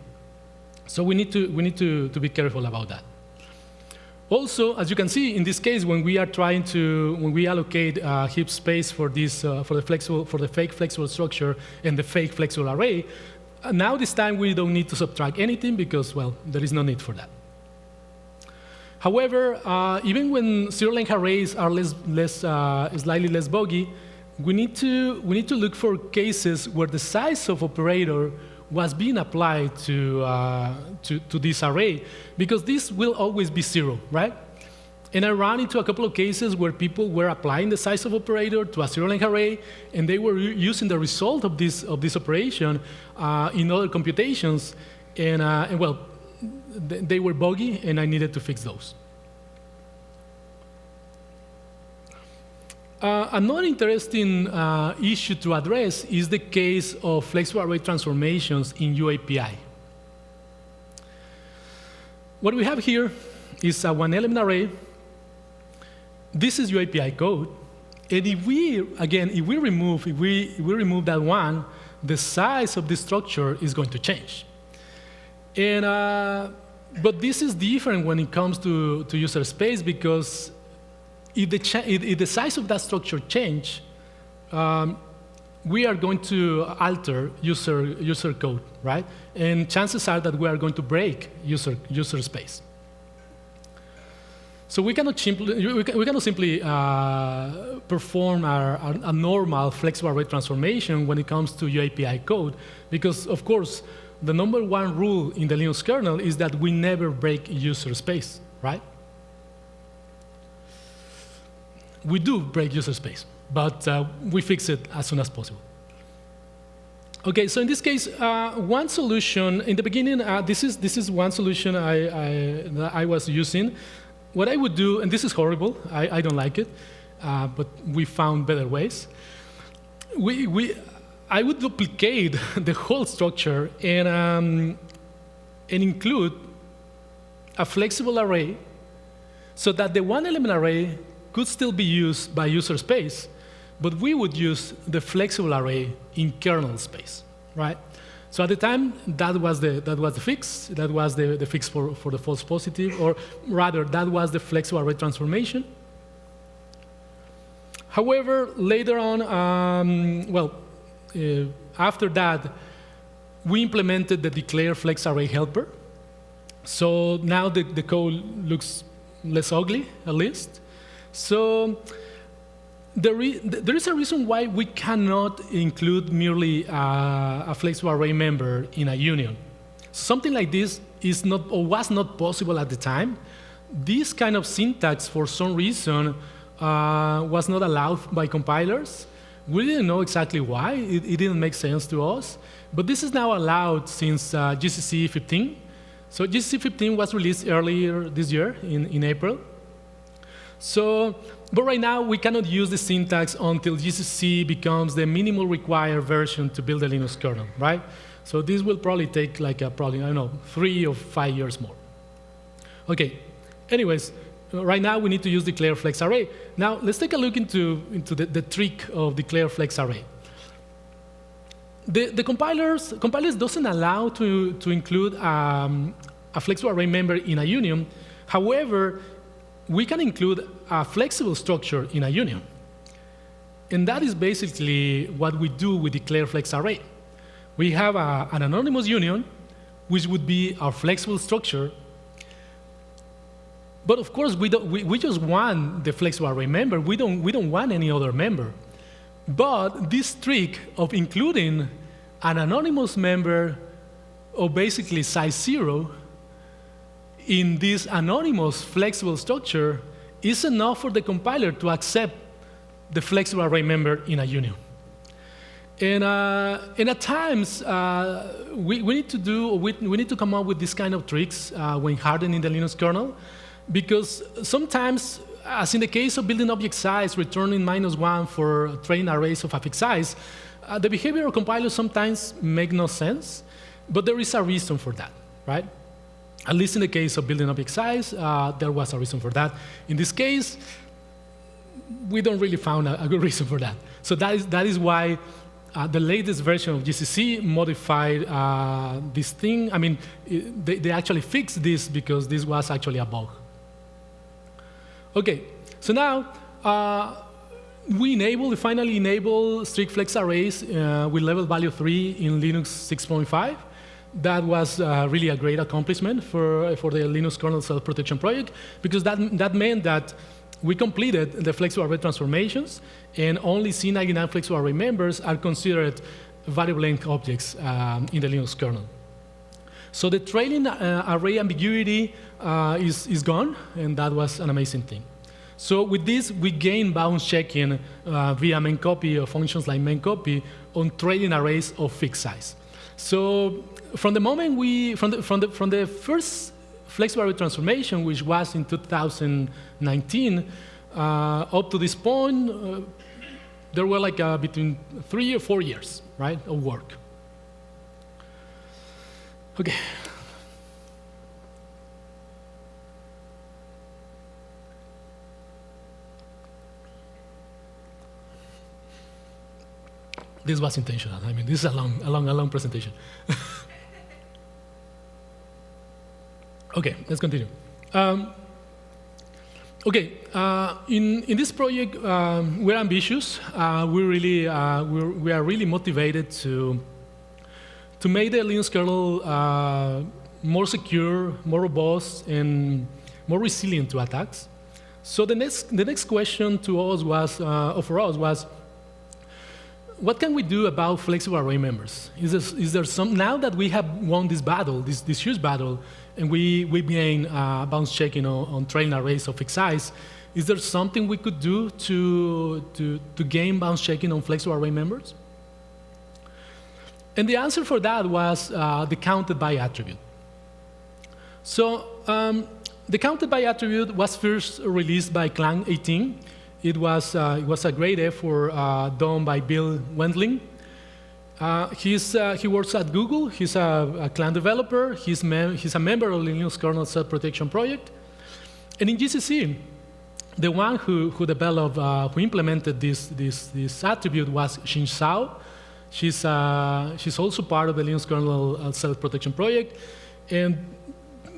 So we need to be careful about that. Also, as you can see, in this case, when we allocate heap space for this for the fake flexible structure and the fake flexible array, now this time we don't need to subtract anything because, well, there is no need for that. However, even when zero-length arrays are slightly less buggy, we need to look for cases where the size of operator was being applied to this array, because this will always be 0, right? And I ran into a couple of cases where people were applying the size of operator to a zero-length array, and they were using the result of this operation in other computations, and well, they were buggy, and I needed to fix those. Another interesting issue to address is the case of flexible array transformations in UAPI. What we have here is a one-element array. This is UAPI code, and if we remove that one, the size of the structure is going to change. And but this is different when it comes to user space, because if the size of that structure change, we are going to alter user code, right? And chances are that we are going to break user space. So we cannot simply perform a normal flexible array transformation when it comes to UAPI code, because of course the #1 rule in the Linux kernel is that we never break user space, right? We do break user space, but we fix it as soon as possible. Okay, so in this case, one solution in the beginning. This is one solution I was using. What I would do, and this is horrible. I don't like it, but we found better ways. I would duplicate the whole structure and include a flexible array, so that the one-element array could still be used by user space, but we would use the flexible array in kernel space, right? So at the time, that was the fix. That was the fix for the false positive, or rather, that was the flexible array transformation. However, later on, after that, we implemented the declare flex array helper. So now the code looks less ugly, at least. So there is a reason why we cannot include merely a flexible array member in a union. Something like this is not, or was not possible at the time. This kind of syntax, for some reason, was not allowed by compilers. We didn't know exactly why. It didn't make sense to us. But this is now allowed since GCC 15. So GCC 15 was released earlier this year in April. So, but right now, we cannot use the syntax until GCC becomes the minimal required version to build a Linux kernel, right? So this will probably take like I don't know, 3 or 5 years more. Okay, anyways, right now we need to use declare flex array. Now let's take a look into the trick of declare flex array. The compilers doesn't allow to include a flexible array member in a union. However, we can include a flexible structure in a union. And that is basically what we do with declare flex array. We have an anonymous union, which would be our flexible structure. But of course, we just want the flexible array member. We don't want any other member. But this trick of including an anonymous member of basically size 0 in this anonymous flexible structure is enough for the compiler to accept the flexible array member in a union. And at times, we need to come up with this kind of tricks when hardening the Linux kernel, because sometimes, as in the case of building object size, returning -1 for trained arrays of a fixed size, the behavior of compilers sometimes make no sense, but there is a reason for that, right? At least in the case of building object size, there was a reason for that. In this case, we don't really found a good reason for that. So that is why the latest version of GCC modified this thing. I mean, they actually fixed this because this was actually a bug. OK, so now we finally enable strict-flex-arrays with level value 3 in Linux 6.5. That was really a great accomplishment for the Linux Kernel Self-Protection Project, because that meant that we completed the flexible array transformations, and only C99 flexible array members are considered variable length objects in the Linux kernel. So the trailing array ambiguity is gone, and that was an amazing thing. So with this, we gain bounds checking via memcpy or functions like memcpy on trailing arrays of fixed size. So from the moment from the first flexible array transformation, which was in 2019, up to this point, there were like between 3 or 4 years, right, of work. Okay. This was intentional. I mean, this is a long presentation. Okay, let's continue. Okay, in this project, we're ambitious. We are really motivated to make the Linux kernel more secure, more robust, and more resilient to attacks. So the next question to us was, for us was, what can we do about flexible array members? Is there some, now that we have won this battle, this huge battle, and we gain bounds checking on trailing arrays of fixed size, is there something we could do to gain bounds checking on flexible array members? And the answer for that was the counted by attribute. So the counted by attribute was first released by Clang 18. It was a great effort done by Bill Wendling. He works at Google. He's a Clang developer. He's a member of the Linux Kernel Self-Protection Project. And in GCC, the one who developed, who implemented this attribute was Xin Zhao. She's also part of the Linux Kernel Self-Protection Project. And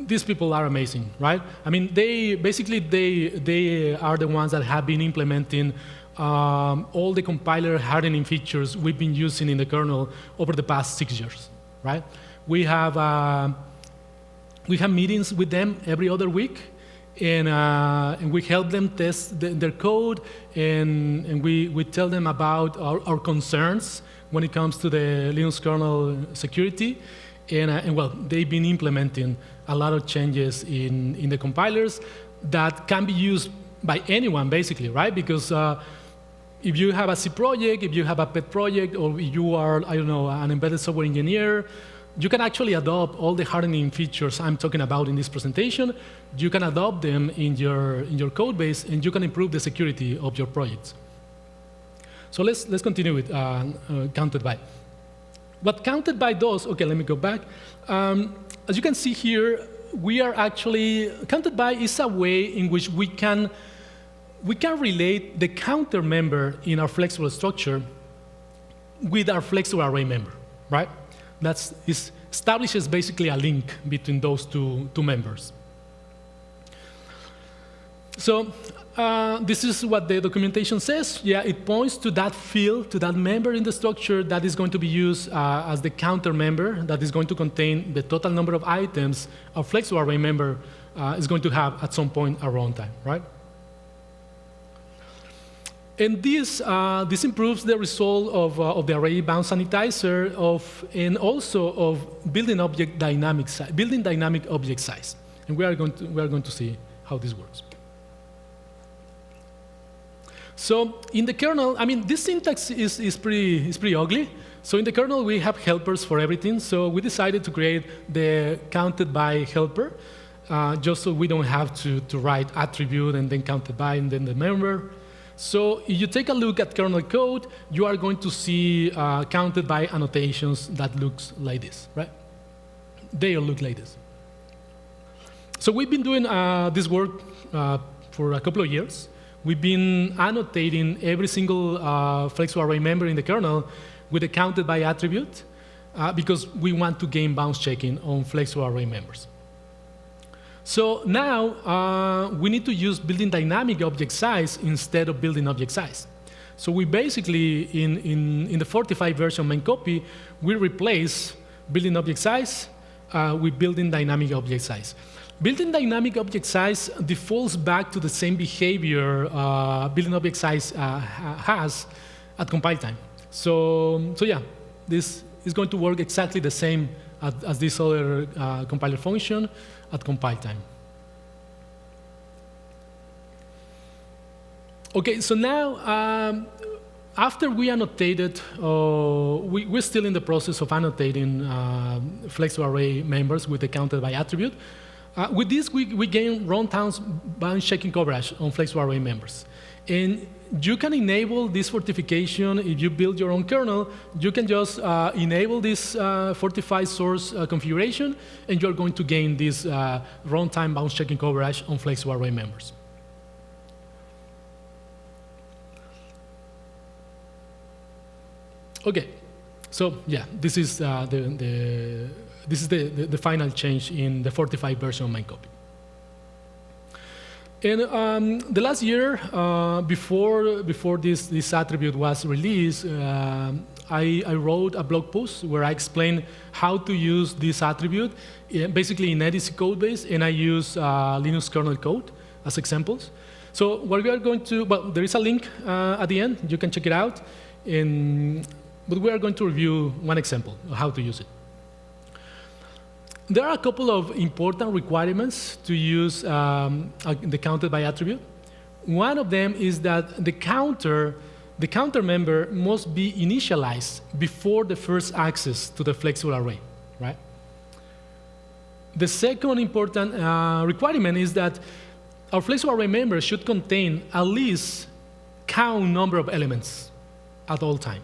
these people are amazing, right? I mean, they are the ones that have been implementing all the compiler hardening features we've been using in the kernel over the past 6 years, right? We have meetings with them every other week, and we help them test their code, and we tell them about our concerns when it comes to the Linux kernel security. And well, they've been implementing a lot of changes in the compilers that can be used by anyone, basically, right? Because if you have a C project, if you have a pet project, or if you are, I don't know, an embedded software engineer, you can actually adopt all the hardening features I'm talking about in this presentation. You can adopt them in your code base, and you can improve the security of your projects. So let's continue with counted by. What counted by does, okay, let me go back. As you can see here, we are actually, counted by is a way in which we can relate the counter member in our flexible structure with our flexible array member, right? It establishes basically a link between those two members. So this is what the documentation says. Yeah, it points to that field, to that member in the structure that is going to be used as the counter member that is going to contain the total number of items a flexible array member is going to have at some point at runtime, right? And this improves the result of the array bound sanitizer and also of building dynamic object size. And we are going to see how this works. So in the kernel, I mean, this syntax is pretty ugly. So in the kernel, we have helpers for everything. So we decided to create the counted by helper, just so we don't have to write attribute and then counted by and then the member. So if you take a look at kernel code, you are going to see counted by annotations that looks like this, right? They look like this. So we've been doing this work for a couple of years. We've been annotating every single flexible array member in the kernel with the counted by attribute because we want to gain bounds checking on flexible array members. So now we need to use building dynamic object size instead of building object size. So we basically, in the 45 version memcpy, we replace building object size with building dynamic object size. Building dynamic object size defaults back to the same behavior building object size has at compile time. So yeah, this is going to work exactly the same as this other compiler function at compile time. Okay, so now after we annotated, we're still in the process of annotating flexible array members with the counted by attribute. With this, we gain runtime bounds checking coverage on flexible array members. And you can enable this fortification if you build your own kernel. You can just enable this fortified source configuration, and you're going to gain this runtime bounds checking coverage on flexible array members. Okay, so yeah, this is the final change in the 45 version of memcpy. And the last year, before this attribute was released, I wrote a blog post where I explained how to use this attribute, basically in EDC code base, and I use Linux kernel code as examples. So what we are going to, well, there is a link at the end. You can check it out. But we are going to review one example of how to use it. There are a couple of important requirements to use the counted by attribute. One of them is that the counter member must be initialized before the first access to the flexible array, right? The second important requirement is that our flexible array member should contain at least count number of elements at all time.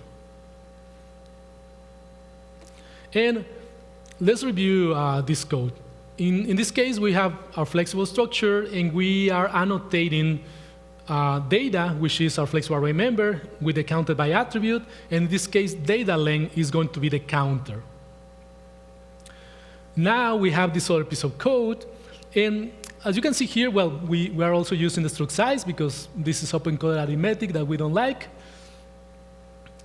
And let's review this code. In this case, we have our flexible structure, and we are annotating data, which is our flexible array member, with the counted by attribute. And in this case, data length is going to be the counter. Now we have this other piece of code. And as you can see here, well, we are also using the struct size because this is open-coded arithmetic that we don't like.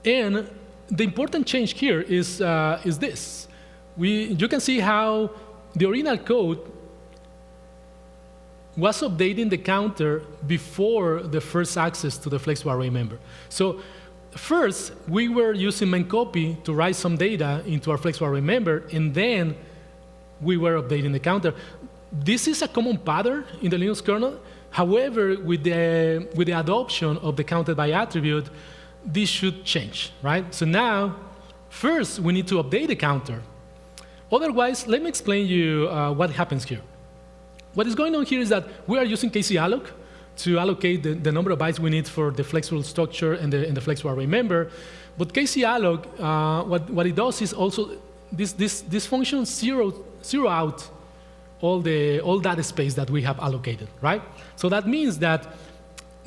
And the important change here is this. You can see how the original code was updating the counter before the first access to the flexible array member. So first, we were using memcpy to write some data into our flexible array member, and then we were updating the counter. This is a common pattern in the Linux kernel. However, with the adoption of the counted by attribute, this should change, right? So now, first, we need to update the counter. Otherwise, let me explain you what happens here. What is going on here is that we are using kcalloc to allocate the number of bytes we need for the flexible structure and the flexible array member. But kcalloc, what it does is also this function zero out all data space that we have allocated, right? So that means that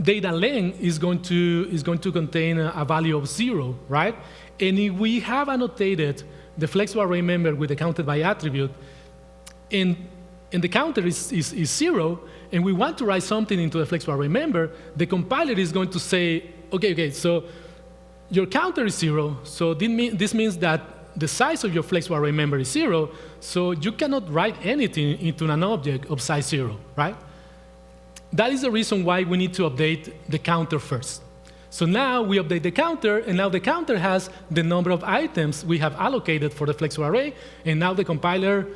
data length is going to contain a value of 0, right? And if we have annotated the flexible array member with the counted by attribute, and the counter is 0, and we want to write something into the flexible array member, the compiler is going to say, okay, so your counter is 0, so this means that the size of your flexible array member is 0, so you cannot write anything into an object of size 0, right? That is the reason why we need to update the counter first. So now we update the counter, and now the counter has the number of items we have allocated for the flexible array, and now the compiler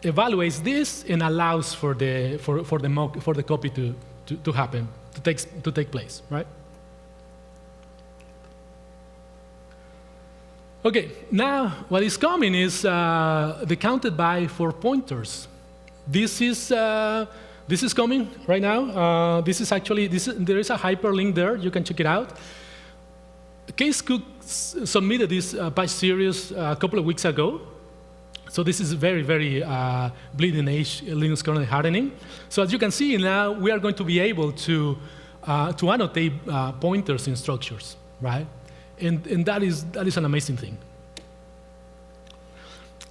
evaluates this and allows for the copy to happen, to take place, right? Okay, now what is coming is the counted by for pointers. This is coming right now. This is actually, there is a hyperlink there. You can check it out. Case Cook submitted this patch series a couple of weeks ago. So this is very, very bleeding edge Linux kernel hardening. So as you can see now, we are going to be able to annotate pointers in structures, right? And that is an amazing thing.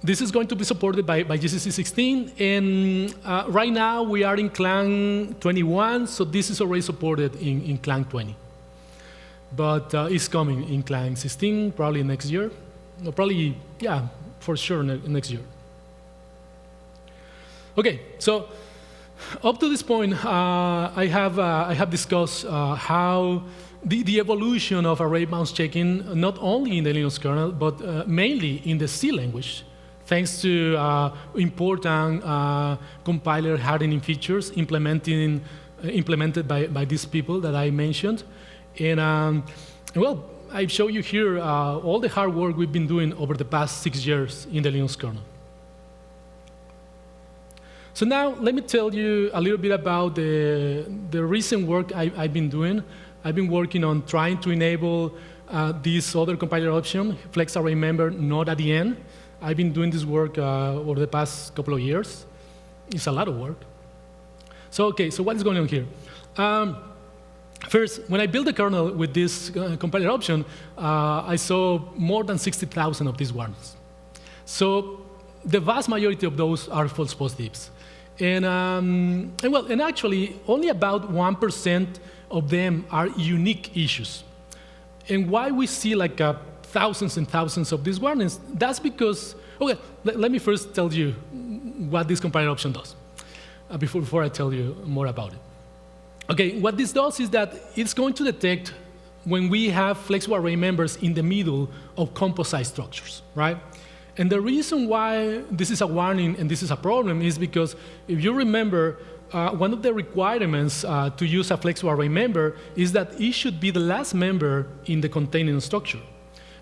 This is going to be supported by GCC 16, and right now we are in Clang 21, so this is already supported in Clang 20. But it's coming in Clang 16, probably next year. No, probably, yeah, for sure next year. Okay, so up to this point, I have discussed how the evolution of array bounds checking, not only in the Linux kernel, but mainly in the C language, thanks to important compiler hardening features implemented by these people that I mentioned. And well, I show you here all the hard work we've been doing over the past 6 years in the Linux kernel. So now let me tell you a little bit about the recent work I've been doing. I've been working on trying to enable this other compiler option, Wflex-array-member-not-at-end. I've been doing this work over the past couple of years. It's a lot of work. So okay, so what is going on here? First, when I built the kernel with this compiler option, I saw more than 60,000 of these warnings. So the vast majority of those are false positives. And actually, only about 1% of them are unique issues. And why we see like thousands and thousands of these warnings, that's because, okay, let me first tell you what this compiler option does before I tell you more about it. Okay, what this does is that it's going to detect when we have flexible array members in the middle of composite structures, right? And the reason why this is a warning and this is a problem is because if you remember, one of the requirements to use a flexible array member is that it should be the last member in the containing structure.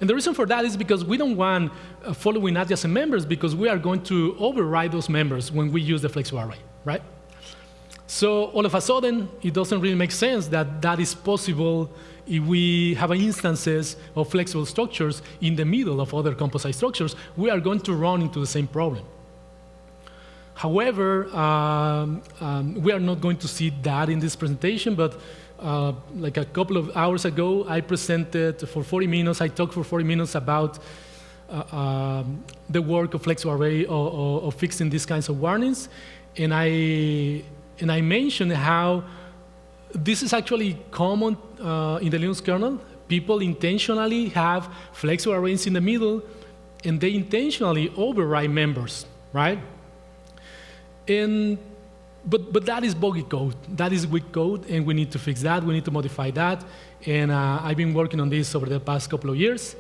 And the reason for that is because we don't want following adjacent members because we are going to override those members when we use the flexible array, right? So all of a sudden, it doesn't really make sense that that is possible if we have instances of flexible structures in the middle of other composite structures. We are going to run into the same problem. However, we are not going to see that in this presentation, but like a couple of hours ago, I presented for 40 minutes, I talked for 40 minutes about the work of flexible array or fixing these kinds of warnings, and I mentioned how this is actually common in the Linux kernel. People intentionally have flexible arrays in the middle, and they intentionally override members, right? But that is buggy code. That is weak code, and we need to fix that. We need to modify that. And I've been working on this over the past couple of years.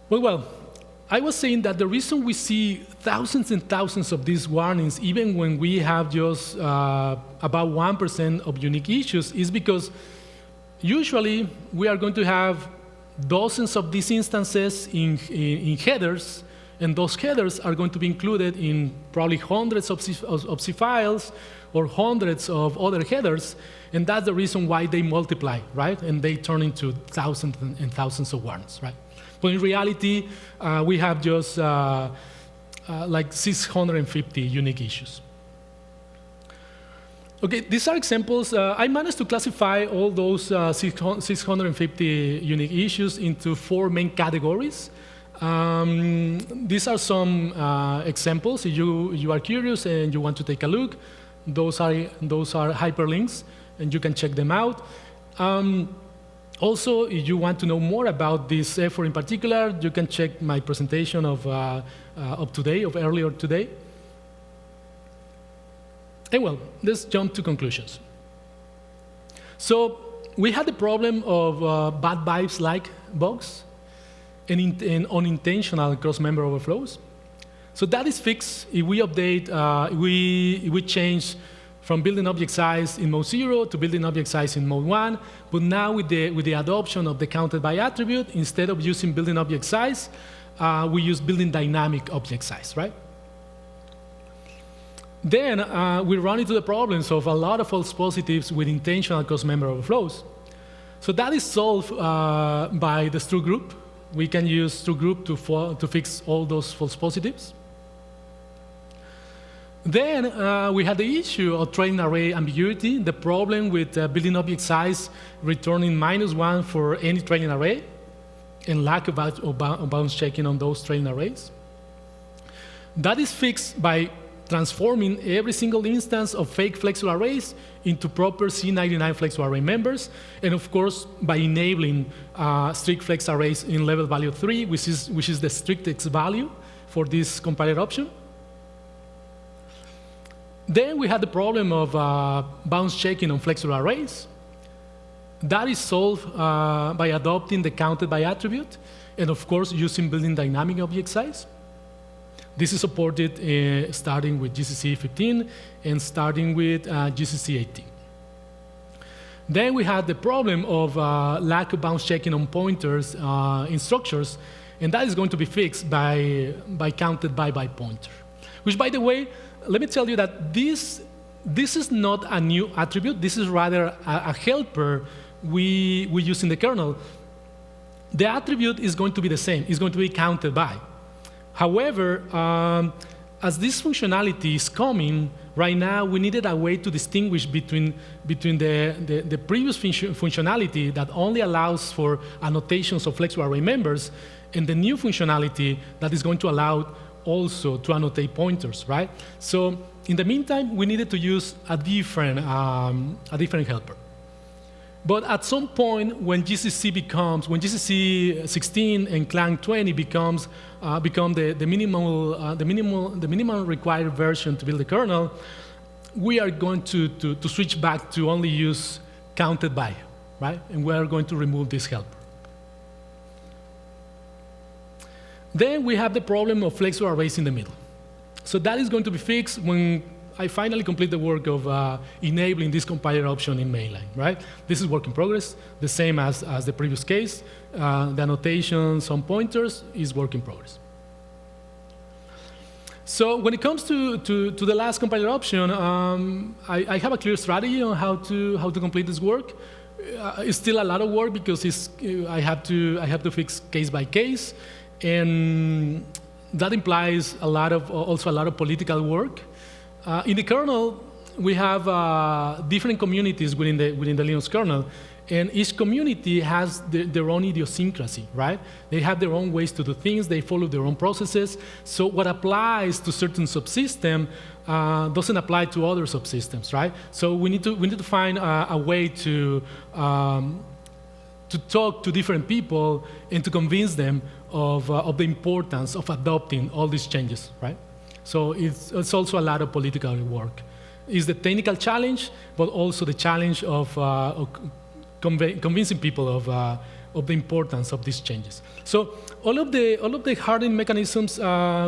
Well, I was saying that the reason we see thousands and thousands of these warnings, even when we have just about 1% of unique issues, is because usually we are going to have dozens of these instances in headers, and those headers are going to be included in probably hundreds of C files or hundreds of other headers, and that's the reason why they multiply, right? And they turn into thousands and thousands of warnings, right? But in reality, we have just like 650 unique issues. Okay, these are examples. I managed to classify all those 650 unique issues into 4 main categories. These are some examples. If you are curious and you want to take a look, those are hyperlinks, and you can check them out. Also, if you want to know more about this effort in particular, you can check my presentation of earlier today. And well, let's jump to conclusions. So we had the problem of bad vibes-like bugs and unintentional cross-member overflows. So that is fixed if we update, we change from building object size in mode 0 to building object size in mode 1. But now with the adoption of the counted by attribute, instead of using building object size, we use building dynamic object size, right? Then we run into the problems of a lot of false positives with intentional cross-member overflows. So that is solved by the struct group. We can use struct group to fix all those false positives. Then we had the issue of training array ambiguity, the problem with building object size returning -1 for any training array. and lack of bounds checking on those training arrays. That is fixed by transforming every single instance of fake flexible arrays into proper C99 flexible array members, and of course by enabling strict flex arrays in level value 3, which is the strictest value for this compiler option. Then we had the problem of bounds checking on flexible arrays. That is solved by adopting the counted by attribute, and of course using building dynamic object size. This is supported starting with GCC 15 and starting with GCC 18. Then we had the problem of lack of bounds checking on pointers in structures, and that is going to be fixed by counted by pointer. Which, by the way, let me tell you that this is not a new attribute. This is rather a helper we use in the kernel. The attribute is going to be the same. It's going to be counted by. However, as this functionality is coming, right now we needed a way to distinguish between the previous functionality that only allows for annotations of flexible array members and the new functionality that is going to allow also to annotate pointers, right? So in the meantime, we needed to use a different helper. But at some point, when GCC 16 and Clang 20 become the minimum required version to build the kernel, we are going to switch back to only use counted by, right? And we are going to remove this helper. Then we have the problem of flexible arrays in the middle. So that is going to be fixed when I finally complete the work of enabling this compiler option in mainline, right? This is work in progress, the same as the previous case. The annotations on pointers is work in progress. So when it comes to the last compiler option, I have a clear strategy on how to complete this work. It's still a lot of work because I have to fix case by case, and that implies also a lot of political work. In the kernel, we have different communities within the Linux kernel, and each community has their own idiosyncrasy, right? They have their own ways to do things, they follow their own processes, so what applies to certain subsystem doesn't apply to other subsystems, right? So we need to find a way to talk to different people and to convince them of the importance of adopting all these changes, right? So it's also a lot of political work. It's the technical challenge, but also the challenge of convincing people of the importance of these changes. So all of the hardening mechanisms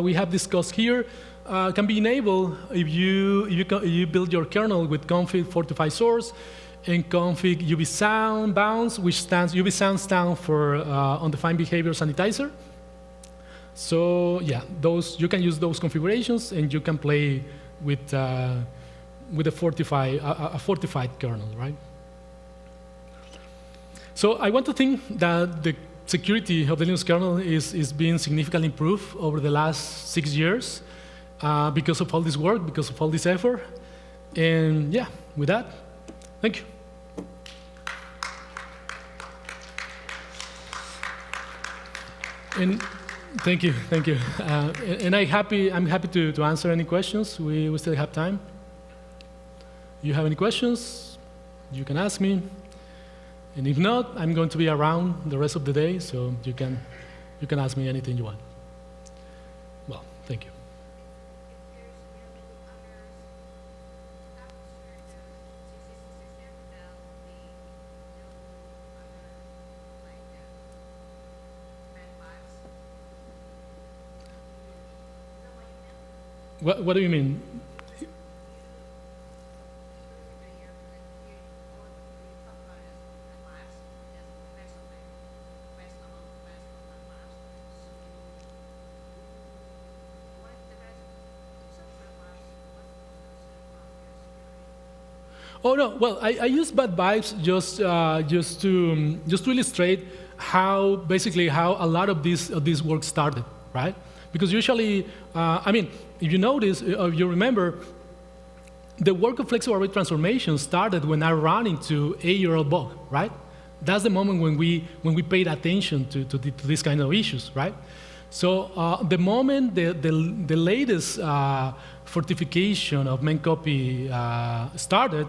we have discussed here can be enabled if you build your kernel with config fortify source and config UB-sound bounds, which UB-sound stands for undefined behavior sanitizer. So yeah, you can use those configurations, and you can play with a fortified kernel, right? So I want to think that the security of the Linux kernel is being significantly improved over the last 6 years because of all this work, because of all this effort. And yeah, with that, thank you. And thank you. And I'm happy to answer any questions. We still have time. You have any questions, you can ask me. And if not, I'm going to be around the rest of the day, so you can ask me anything you want. Well, thank you. What do you mean? Oh no! Well, I use bad vibes just to illustrate how a lot of this work started, right? Because usually, I mean, if you notice, if you remember, the work of flexible array transformation started when I ran into 8-year-old bug, right? That's the moment when we paid attention to these kind of issues, right? So the moment the latest fortification of memcpy started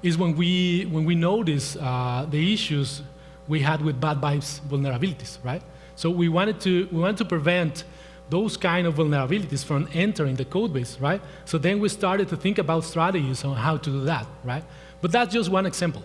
is when we noticed the issues we had with bad vibes vulnerabilities, right? So we wanted to prevent those kind of vulnerabilities from entering the code base, right? So then we started to think about strategies on how to do that, right? But that's just one example.